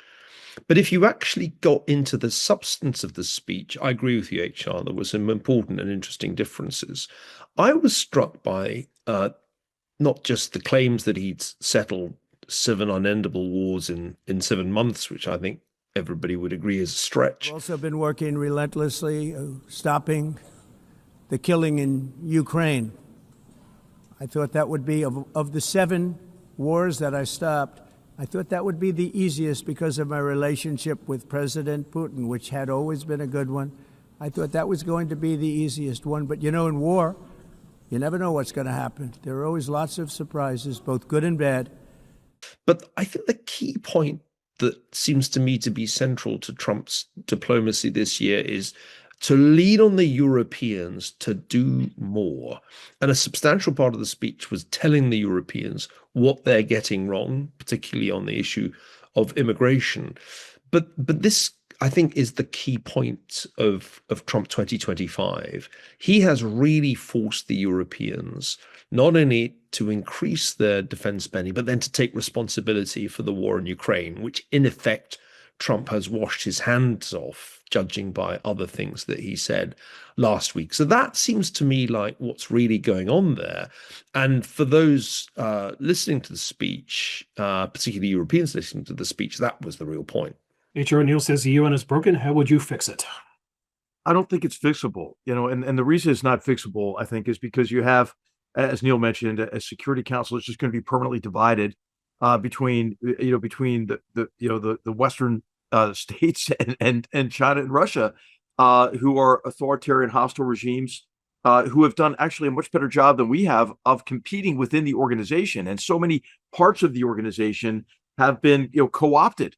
But if you actually got into the substance of the speech, I agree with you, H.R., there were some important and interesting differences. I was struck by not just the claims that he'd settled 7 unendable wars in 7 months, which I think everybody would agree is a stretch. We've also been working relentlessly, stopping the killing in Ukraine. I thought that would be, of the 7 wars that I stopped, I thought that would be the easiest because of my relationship with President Putin, which had always been a good one. I thought that was going to be the easiest one. But, in war, you never know what's going to happen. There are always lots of surprises, both good and bad. But I think the key point that seems to me to be central to Trump's diplomacy this year is to lean on the Europeans to do more. And a substantial part of the speech was telling the Europeans what they're getting wrong, particularly on the issue of immigration. But this, I think, is the key point of Trump 2025. He has really forced the Europeans not only to increase their defense spending, but then to take responsibility for the war in Ukraine, which in effect Trump has washed his hands off, judging by other things that he said last week. So that seems to me like what's really going on there. And for those listening to the speech, particularly Europeans listening to the speech, that was the real point. H.R. Neil says the UN is broken. How would you fix it? I don't think it's fixable, and the reason it's not fixable, I think, is because you have, as Neil mentioned, a Security Council is just going to be permanently divided between the Western states and China and Russia, who are authoritarian, hostile regimes who have done actually a much better job than we have of competing within the organization. And so many parts of the organization have been, co-opted,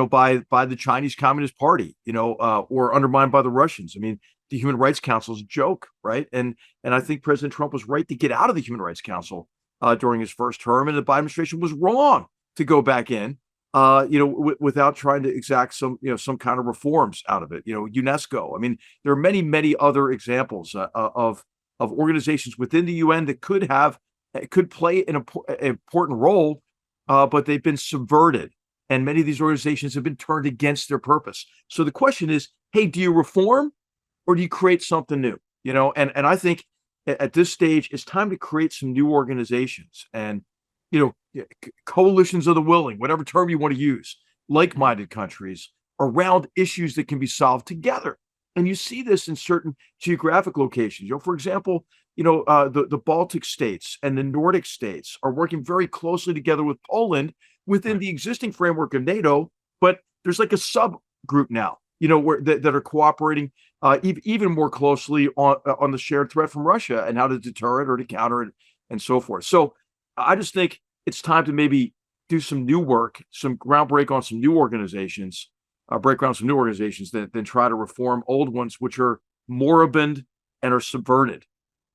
by the Chinese Communist Party, or undermined by the Russians. I mean, the Human Rights Council is a joke, right? And I think President Trump was right to get out of the Human Rights Council during his first term, and the Biden administration was wrong to go back in, without trying to exact some kind of reforms out of it. UNESCO. I mean, there are many, many other examples of organizations within the UN that could play an important role, but they've been subverted, and many of these organizations have been turned against their purpose. So the question is, hey, do you reform or do you create something new? And I think at this stage, it's time to create some new organizations and, coalitions of the willing, whatever term you want to use, like-minded countries around issues that can be solved together. And you see this in certain geographic locations. For example, the Baltic states and the Nordic states are working very closely together with Poland within the existing framework of NATO, but there's like a subgroup now, that are cooperating even more closely on the shared threat from Russia and how to deter it or to counter it and so forth. So I just think it's time to maybe do some new work, some break ground on some new organizations than try to reform old ones, which are moribund and are subverted.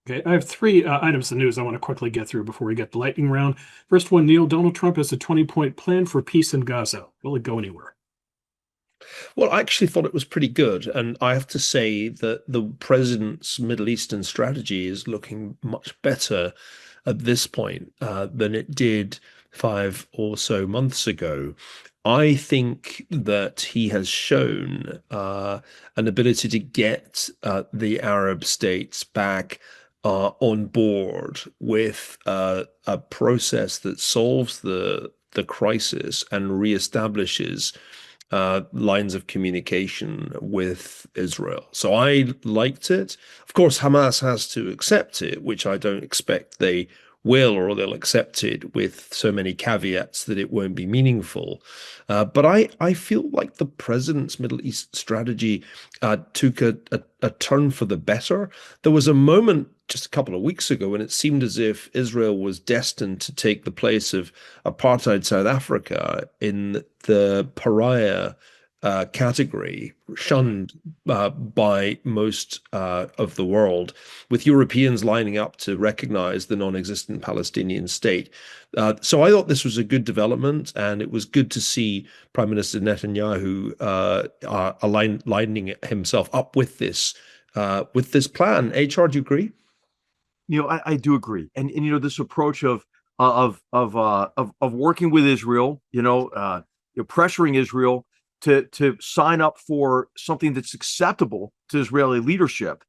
Okay, I have three items of news I want to quickly get through before we get the lightning round. First one, Neil, Donald Trump has a 20-point plan for peace in Gaza. Will it go anywhere? Well, I actually thought it was pretty good. And I have to say that the president's Middle Eastern strategy is looking much better at this point than it did 5 or so months ago. I think that he has shown an ability to get the Arab states back on board with a process that solves the crisis and reestablishes lines of communication with Israel. So I liked it. Of course, Hamas has to accept it, which I don't expect they will, or they'll accept it with so many caveats that it won't be meaningful. But I feel like the president's Middle East strategy took a turn for the better. There was a moment just a couple of weeks ago when it seemed as if Israel was destined to take the place of apartheid South Africa in the pariah category, shunned by most of the world, with Europeans lining up to recognize the non-existent Palestinian state. So I thought this was a good development, and it was good to see Prime Minister Netanyahu lining himself up with this plan. HR, do you agree? I do agree, and this approach of working with Israel, pressuring Israel to sign up for something that's acceptable to Israeli leadership,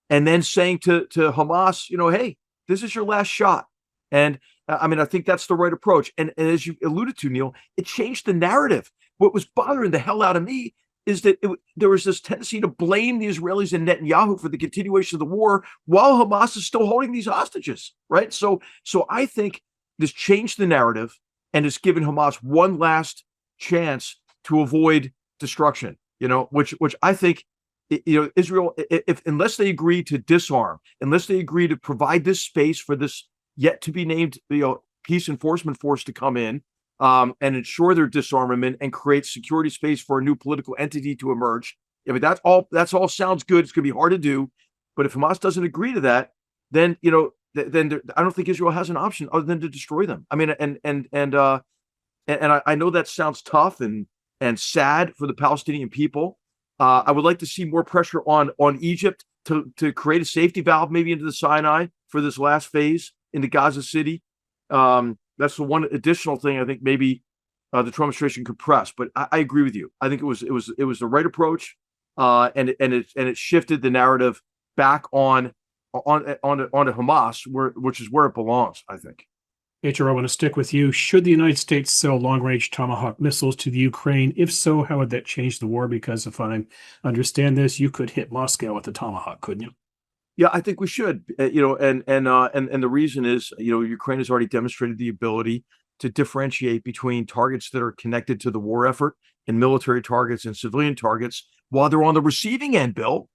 and then saying to Hamas, hey, this is your last shot. And I think that's the right approach. And as you alluded to, Neil, it changed the narrative. What was bothering the hell out of me is that there was this tendency to blame the Israelis and Netanyahu for the continuation of the war while Hamas is still holding these hostages, right? So I think this changed the narrative and has given Hamas one last chance to avoid destruction, which I think, Israel, unless they agree to disarm, unless they agree to provide this space for this yet to be named, peace enforcement force to come in, and ensure their disarmament and create security space for a new political entity to emerge. That's all sounds good. It's going to be hard to do, but if Hamas doesn't agree to that, then then I don't think Israel has an option other than to destroy them. And I know that sounds tough and sad for the Palestinian people. I would like to see more pressure on Egypt to create a safety valve, maybe into the Sinai for this last phase into Gaza City. That's the one additional thing I think maybe the Trump administration could press. But I agree with you. I think it was the right approach, and it shifted the narrative back onto Hamas, which is where it belongs, I think. HR, I want to stick with you. Should the United States sell long-range Tomahawk missiles to the Ukraine? If so, how would that change the war? Because if I understand this, you could hit Moscow with the Tomahawk, couldn't you? Yeah, I think we should. And the reason is, Ukraine has already demonstrated the ability to differentiate between targets that are connected to the war effort and military targets and civilian targets while they're on the receiving end, Bill,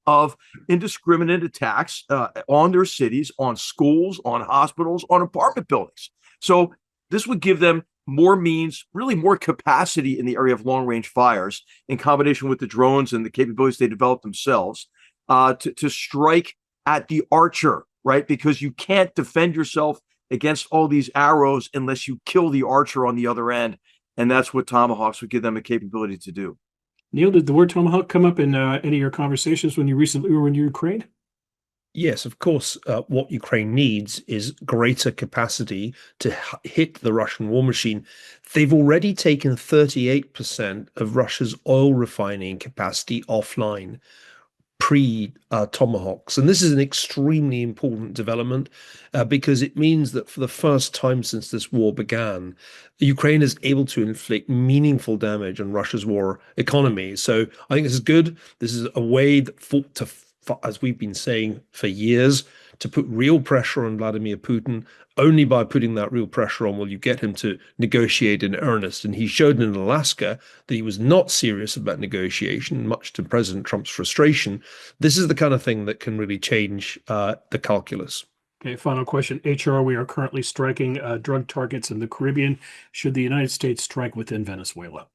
of indiscriminate attacks on their cities, on schools, on hospitals, on apartment buildings. So this would give them more means, really more capacity in the area of long-range fires in combination with the drones and the capabilities they develop themselves to strike at the archer, right? Because you can't defend yourself against all these arrows unless you kill the archer on the other end. And that's what Tomahawks would give them a capability to do. Neil, did the word Tomahawk come up in any of your conversations when you recently were in Ukraine? Yes, of course. What Ukraine needs is greater capacity to hit the Russian war machine. They've already taken 38% of Russia's oil refining capacity offline pre-Tomahawks. And this is an extremely important development because it means that for the first time since this war began, Ukraine is able to inflict meaningful damage on Russia's war economy. So I think this is good. This is a way that as we've been saying for years, to put real pressure on Vladimir Putin. Only by putting that real pressure on will you get him to negotiate in earnest. And he showed in Alaska that he was not serious about negotiation, much to President Trump's frustration. This is the kind of thing that can really change the calculus. Okay, final question. HR, we are currently striking drug targets in the Caribbean. Should the United States strike within Venezuela?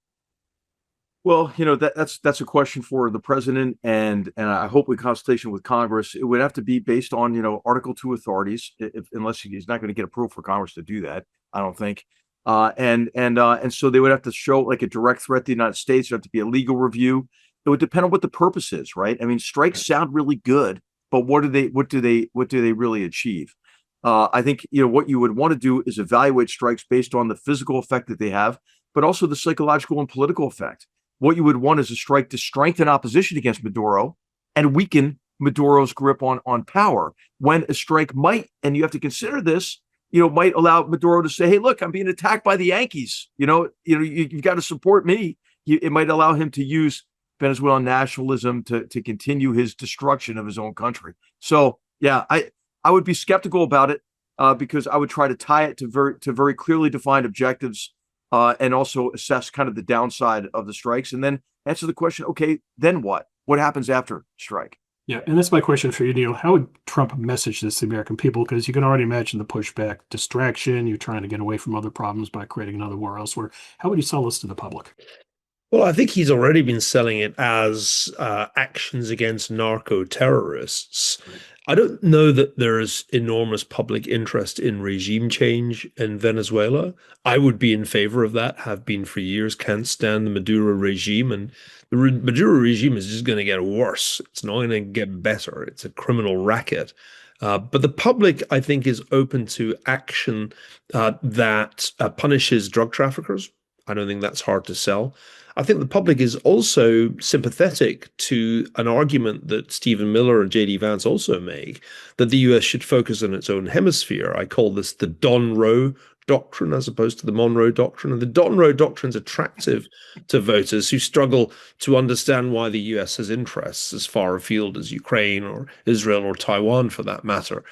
Well, that's a question for the president, and I hope in consultation with Congress, it would have to be based on Article 2 authorities, unless he's not going to get approval for Congress to do that, I don't think. And so they would have to show like a direct threat to the United States. There would have to be a legal review. It would depend on what the purpose is, right? I mean, strikes sound really good, but what do they really achieve? I think what you would want to do is evaluate strikes based on the physical effect that they have, but also the psychological and political effect. What you would want is a strike to strengthen opposition against Maduro and weaken Maduro's grip on power. When a strike might, and you have to consider this, might allow Maduro to say, "Hey, look, I'm being attacked by the Yankees. You've got to support me." It might allow him to use Venezuelan nationalism to continue his destruction of his own country. So, yeah, I would be skeptical about it because I would try to tie it to very clearly defined objectives. And also assess kind of the downside of the strikes and then answer the question, okay, then what? What happens after strike? Yeah, and that's my question for you, Neil. How would Trump message this to the American people? Because you can already imagine the pushback, distraction, you're trying to get away from other problems by creating another war elsewhere. How would you sell this to the public? Well, I think he's already been selling it as actions against narco-terrorists. I don't know that there's enormous public interest in regime change in Venezuela. I would be in favor of that, have been for years, can't stand the Maduro regime. And the Maduro regime is just going to get worse. It's not going to get better. It's a criminal racket. But the public, I think, is open to action that punishes drug traffickers. I don't think that's hard to sell. I think the public is also sympathetic to an argument that Stephen Miller and J.D. Vance also make, that the U.S. should focus on its own hemisphere. I call this the Don Roe doctrine as opposed to the Monroe doctrine. And the Don Roe doctrine is attractive to voters who struggle to understand why the U.S. has interests as far afield as Ukraine or Israel or Taiwan, for that matter.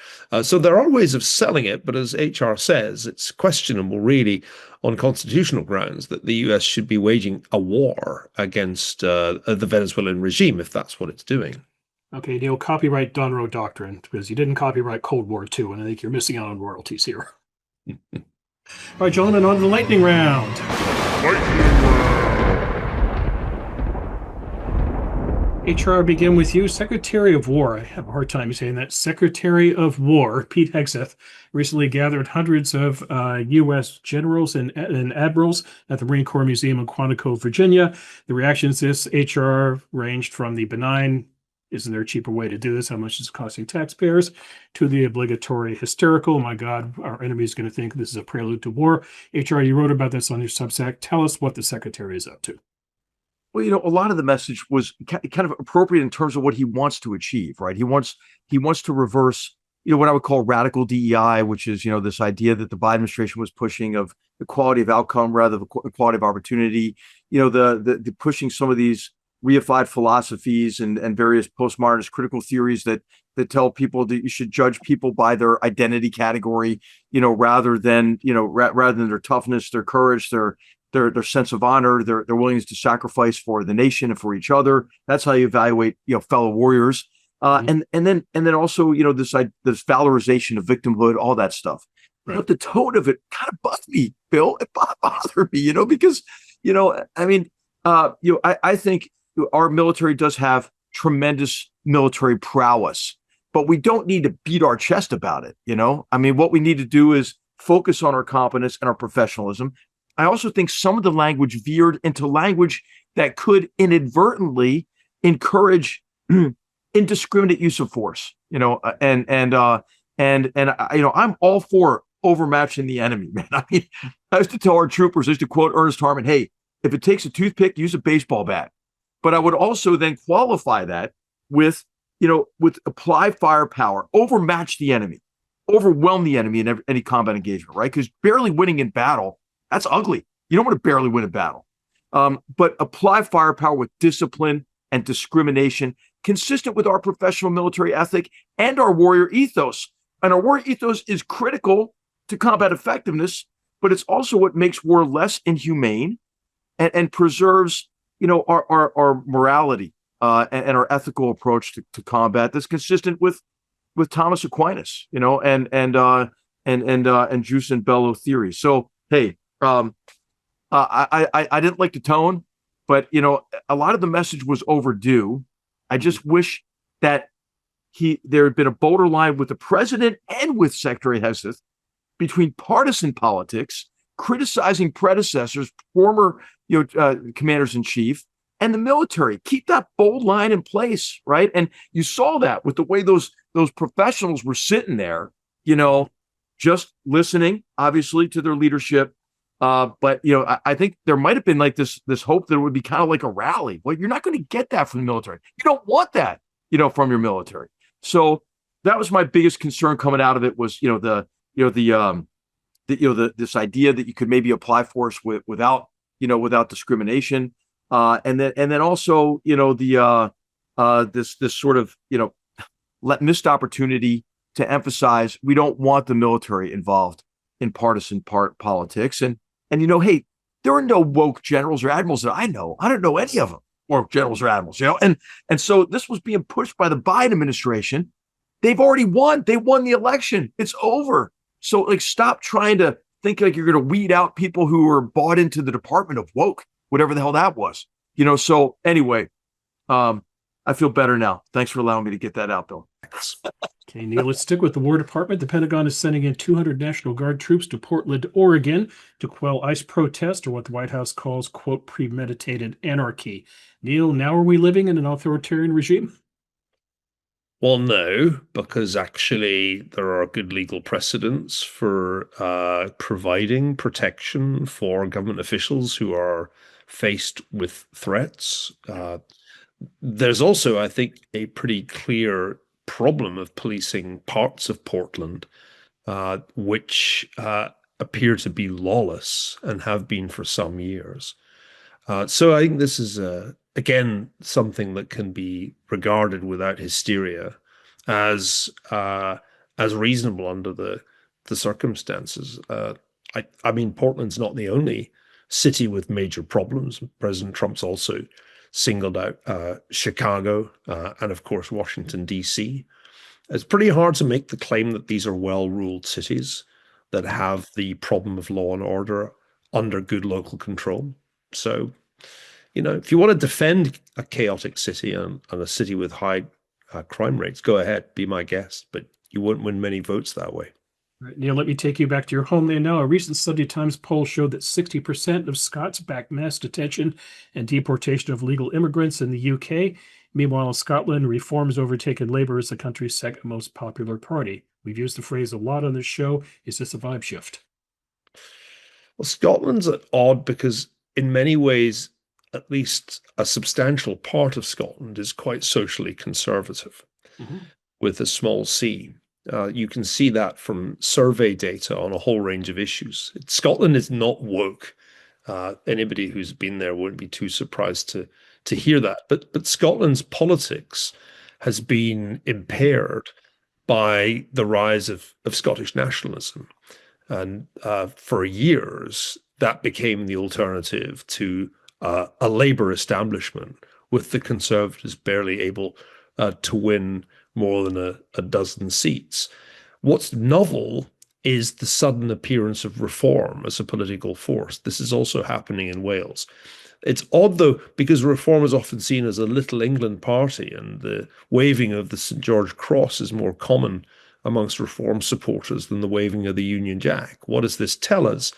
So there are ways of selling it, but as H.R. says, it's questionable, really, on constitutional grounds that the U.S. should be waging a war against the Venezuelan regime if that's what it's doing. Okay, Neil, copyright Don Roe doctrine, because you didn't copyright Cold War II, and I think you're missing out on royalties here. All right, gentlemen, on to the lightning round. HR, begin with you. Secretary of War, I have a hard time saying that. Secretary of War, Pete Hegseth, recently gathered hundreds of U.S. generals and admirals at the Marine Corps Museum in Quantico, Virginia. The reactions to this HR ranged from the benign, isn't there a cheaper way to do this? How much is it costing taxpayers? To the obligatory hysterical, my God, our enemy is going to think this is a prelude to war. HR, you wrote about this on your Substack. Tell us what the secretary is up to. Well, a lot of the message was kind of appropriate in terms of what he wants to achieve, right? He wants to reverse, what I would call radical DEI, which is, this idea that the Biden administration was pushing of equality of outcome rather than equality of opportunity. The pushing some of these reified philosophies and various postmodernist critical theories that tell people that you should judge people by their identity category, rather than their toughness, their courage, their their sense of honor, their willingness to sacrifice for the nation and for each other. That's how you evaluate, fellow warriors. And then also, this valorization of victimhood, all that stuff. Right. But the tone of it kind of bugged me, Bill. It bothered me, because, I think our military does have tremendous military prowess, but we don't need to beat our chest about it. What we need to do is focus on our competence and our professionalism. I also think some of the language veered into language that could inadvertently encourage indiscriminate use of force, and I'm all for overmatching the enemy, man. I used to tell our troopers, I used to quote Ernest Harman, hey, if it takes a toothpick, use a baseball bat. But I would also then qualify that with apply firepower, overmatch the enemy, overwhelm the enemy in any combat engagement, right? Because barely winning in battle, that's ugly. You don't want to barely win a battle. But apply firepower with discipline and discrimination, consistent with our professional military ethic and our warrior ethos. And our warrior ethos is critical to combat effectiveness, but it's also what makes war less inhumane and preserves, our morality and our ethical approach to combat that's consistent with Thomas Aquinas, and Jus in bello theory. So, hey, I didn't like the tone, but a lot of the message was overdue. I just wish that there had been a bolder line with the president and with Secretary Heseth between partisan politics, criticizing predecessors, former commanders in chief, and the military. Keep that bold line in place, right? And you saw that with the way those professionals were sitting there, just listening, obviously, to their leadership. But I think there might have been like this hope that it would be kind of like a rally. Well, you're not going to get that from the military. You don't want that, from your military. So that was my biggest concern coming out of it was, this idea that you could maybe apply force without discrimination, and then also this sort of missed opportunity to emphasize we don't want the military involved in partisan politics, and hey, there are no woke generals or admirals that I know. I don't know any of them, or generals or admirals, and so this was being pushed by the Biden administration. They've already won. They won the election. It's over. So stop trying to think like you're going to weed out people who are bought into the Department of Woke, whatever the hell that was, So anyway, I feel better now. Thanks for allowing me to get that out, Bill. Okay, Neil, let's stick with the War Department. The Pentagon is sending in 200 National Guard troops to Portland, Oregon to quell ICE protest, or what the White House calls, quote, premeditated anarchy. Neil, now are we living in an authoritarian regime? Well, no, because actually there are good legal precedents for providing protection for government officials who are faced with threats. There's also, I think, a pretty clear problem of policing parts of Portland, which appear to be lawless and have been for some years. So I think this is, again, something that can be regarded without hysteria as reasonable under the circumstances. I mean, Portland's not the only city with major problems. President Trump's also singled out Chicago and, of course, Washington, D.C. It's pretty hard to make the claim that these are well-ruled cities that have the problem of law and order under good local control. So, if you want to defend a chaotic city and a city with high crime rates, go ahead, be my guest, but you won't win many votes that way. Right, Neil, let me take you back to your homeland now. A recent Sunday Times poll showed that 60% of Scots back mass detention and deportation of legal immigrants in the UK. Meanwhile, in Scotland, Reform has overtaken Labour as the country's second most popular party. We've used the phrase a lot on this show. Is this a vibe shift? Well, Scotland's odd because in many ways, at least a substantial part of Scotland is quite socially conservative, with a small c. You can see that from survey data on a whole range of issues. Scotland is not woke. Anybody who's been there wouldn't be too surprised to hear that. But Scotland's politics has been impaired by the rise of Scottish nationalism. And for years, that became the alternative to a Labour establishment, with the Conservatives barely able to win more than a dozen seats. What's novel is the sudden appearance of reform as a political force. This is also happening in Wales. It's odd, though, because reform is often seen as a Little England party, and the waving of the St. George Cross is more common amongst reform supporters than the waving of the Union Jack. What does this tell us?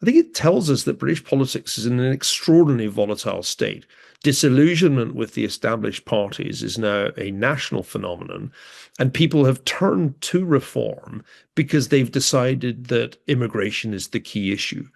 I think it tells us that British politics is in an extraordinarily volatile state. Disillusionment with the established parties is now a national phenomenon, and people have turned to reform because they've decided that immigration is the key issue.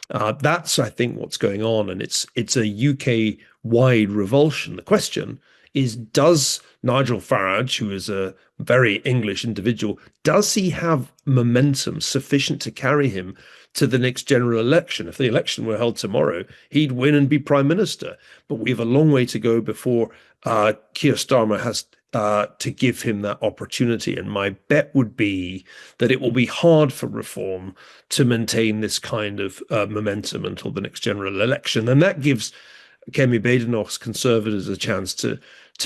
That's, I think, what's going on, and it's a UK-wide revulsion. The question is, does Nigel Farage, who is a very English individual, does he have momentum sufficient to carry him to the next general election? If the election were held tomorrow, he'd win and be prime minister. But we have a long way to go before Keir Starmer has to give him that opportunity. And my bet would be that it will be hard for reform to maintain this kind of momentum until the next general election. And that gives Kemi Badenoch's Conservatives a chance to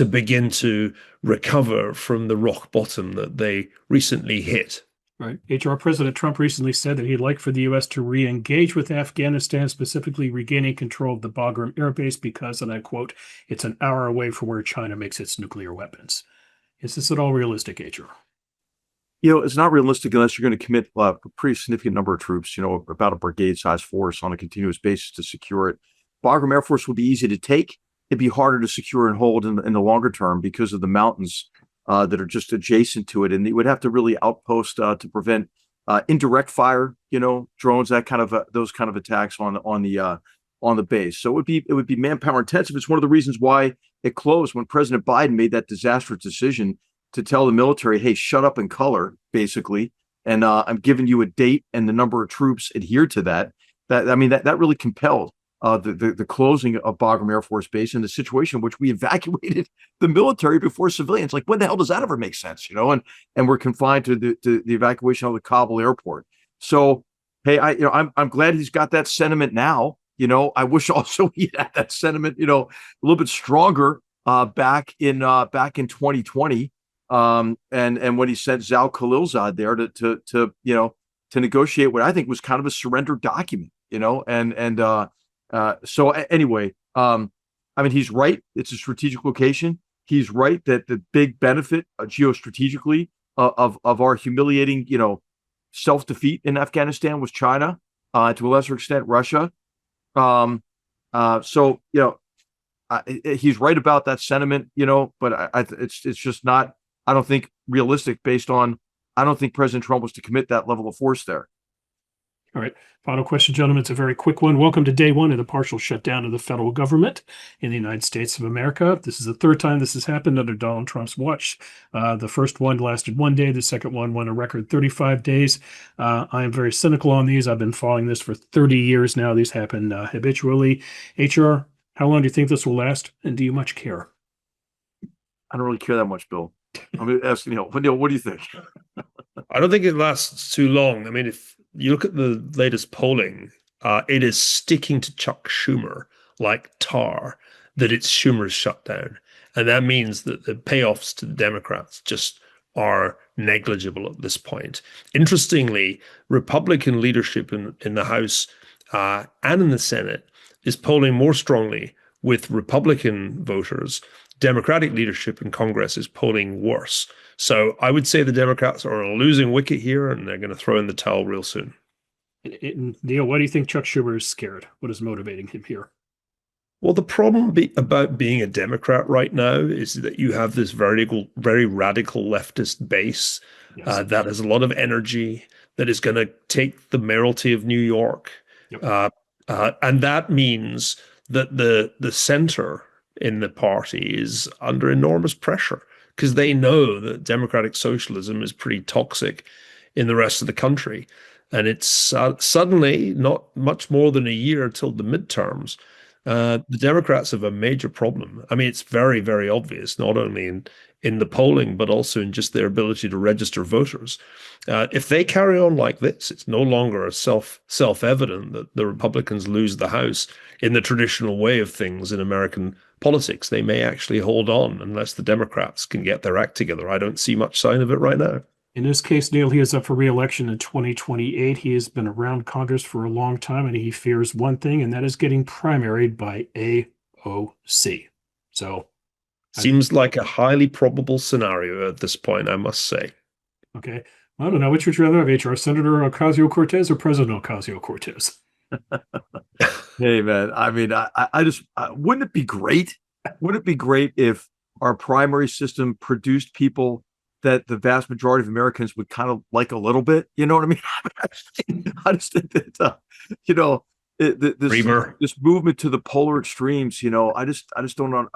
begin to recover from the rock bottom that they recently hit. Right. H.R. President Trump recently said that he'd like for the U.S. to re-engage with Afghanistan, specifically regaining control of the Bagram airbase because, and I quote, "it's an hour away from where China makes its nuclear weapons." Is this at all realistic, H.R.? It's not realistic unless you're going to commit a pretty significant number of troops, about a brigade-sized force on a continuous basis to secure it. Bagram Air Force would be easy to take. It'd be harder to secure and hold in the longer term because of the mountains that are just adjacent to it, and it would have to really outpost to prevent indirect fire, drones, that kind of those kind of attacks on the base. So it would be manpower intensive. It's one of the reasons why it closed when President Biden made that disastrous decision to tell the military, "Hey, shut up and color," basically, and I'm giving you a date and the number of troops adhered to that. That really compelled the closing of Bagram Air Force Base in the situation in which we evacuated the military before civilians. Like, when the hell does that ever make sense? And we're confined to the evacuation of the Kabul airport. So, hey, I'm glad he's got that sentiment now. I wish also he had that sentiment, a little bit stronger back in 2020. And when he sent Zal Khalilzad there to negotiate what I think was kind of a surrender document, So anyway, he's right. It's a strategic location. He's right that the big benefit geostrategically of our humiliating, self-defeat in Afghanistan was China, to a lesser extent, Russia. He's right about that sentiment, but it's just not, I don't think, realistic I don't think President Trump was to commit that level of force there. All right. Final question, gentlemen. It's a very quick one. Welcome to day one of the partial shutdown of the federal government in the United States of America. This is the third time this has happened under Donald Trump's watch. The first one lasted 1 day. The second one went a record 35 days. I am very cynical on these. I've been following this for 30 years now. These happen habitually. HR, how long do you think this will last? And do you much care? I don't really care that much, Bill. I'm going to ask Neil. What do you think? I don't think it lasts too long. If you look at the latest polling, it is sticking to Chuck Schumer like tar that it's Schumer's shutdown. And that means that the payoffs to the Democrats just are negligible at this point. Interestingly, Republican leadership in the House and in the Senate is polling more strongly with Republican voters. Democratic leadership in Congress is polling worse. So I would say the Democrats are on a losing wicket here, and they're going to throw in the towel real soon. Neil, why do you think Chuck Schumer is scared? What is motivating him here? Well, the problem about being a Democrat right now is that you have this very radical leftist base that has a lot of energy, that is going to take the mayoralty of New York. Yep. And that means that the center in the party is under enormous pressure because they know that democratic socialism is pretty toxic in the rest of the country. And it's suddenly not much more than a year till the midterms. The Democrats have a major problem. I mean, it's very, very obvious, not only in the polling, but also in just their ability to register voters. If they carry on like this, it's no longer a self-evident that the Republicans lose the House in the traditional way of things in American politics. They may actually hold on unless the Democrats can get their act together. I don't see much sign of it right now. In this case, Neil, he is up for re-election in 2028. He has been around Congress for a long time, and he fears one thing, and that is getting primaried by AOC. So, seems like a highly probable scenario at this point, I must say. Okay. I don't know. Which would you rather have, HR? Senator Ocasio-Cortez or President Ocasio-Cortez? Hey, man. I mean, I just wouldn't it be great? Wouldn't it be great if our primary system produced people that the vast majority of Americans would kind of like a little bit? You know what I mean? I just think that, this movement to the polar extremes, I just don't know.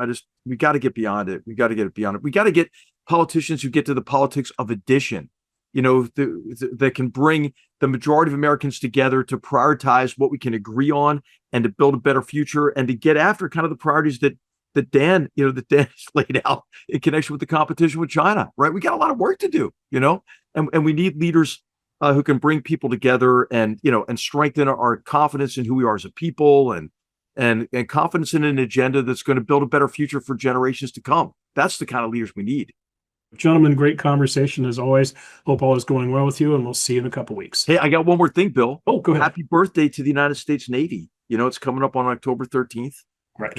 We got to get beyond it. We got to get it beyond it. We got to get politicians who get to the politics of addition, that can bring the majority of Americans together to prioritize what we can agree on and to build a better future and to get after kind of the priorities that Dan has laid out in connection with the competition with China, right? We got a lot of work to do, and we need leaders who can bring people together and strengthen our confidence in who we are as a people and confidence in an agenda that's going to build a better future for generations to come. That's the kind of leaders we need. Gentlemen, great conversation as always. Hope all is going well with you, and we'll see you in a couple weeks. Hey, I got one more thing, Bill. Oh, go ahead. Happy birthday to the United States Navy. It's coming up on October 13th. Right.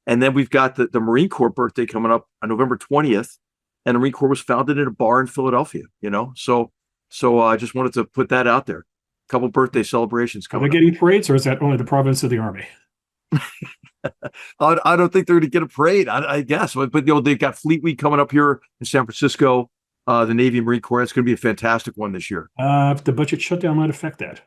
And then we've got the Marine Corps birthday coming up on November 20th. And the Marine Corps was founded in a bar in Philadelphia, So I just wanted to put that out there. A couple birthday celebrations coming up. Are they getting parades, or is that only the province of the Army? I don't think they're going to get a parade, I guess. But they've got Fleet Week coming up here in San Francisco. The Navy and Marine Corps. It's going to be a fantastic one this year. The budget shutdown might affect that.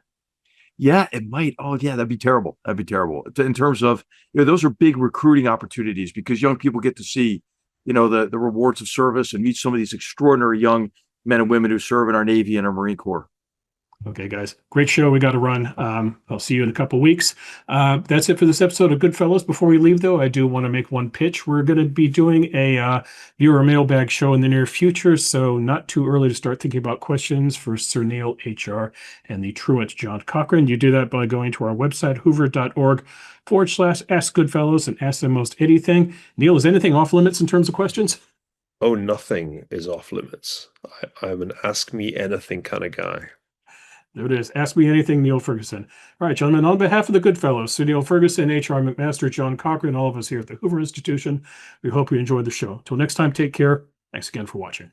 Yeah, it might. Oh, yeah, that'd be terrible. That'd be terrible. In terms of, those are big recruiting opportunities because young people get to see, the rewards of service and meet some of these extraordinary young men and women who serve in our Navy and our Marine Corps. Okay, guys. Great show. We got to run. I'll see you in a couple of weeks. That's it for this episode of GoodFellows. Before we leave, though, I do want to make one pitch. We're going to be doing a viewer mailbag show in the near future, so not too early to start thinking about questions for Sir Niall, H.R., and the truant John Cochran. You do that by going to our website, hoover.org/askgoodfellows, and ask them most anything. Neil, is anything off limits in terms of questions? Oh, nothing is off limits. I'm an ask me anything kind of guy. There it is. Ask me anything, Niall Ferguson. All right, gentlemen, on behalf of the GoodFellows, Sir Niall Ferguson, H.R. McMaster, John Cochran, all of us here at the Hoover Institution, we hope you enjoyed the show. Till next time, take care. Thanks again for watching.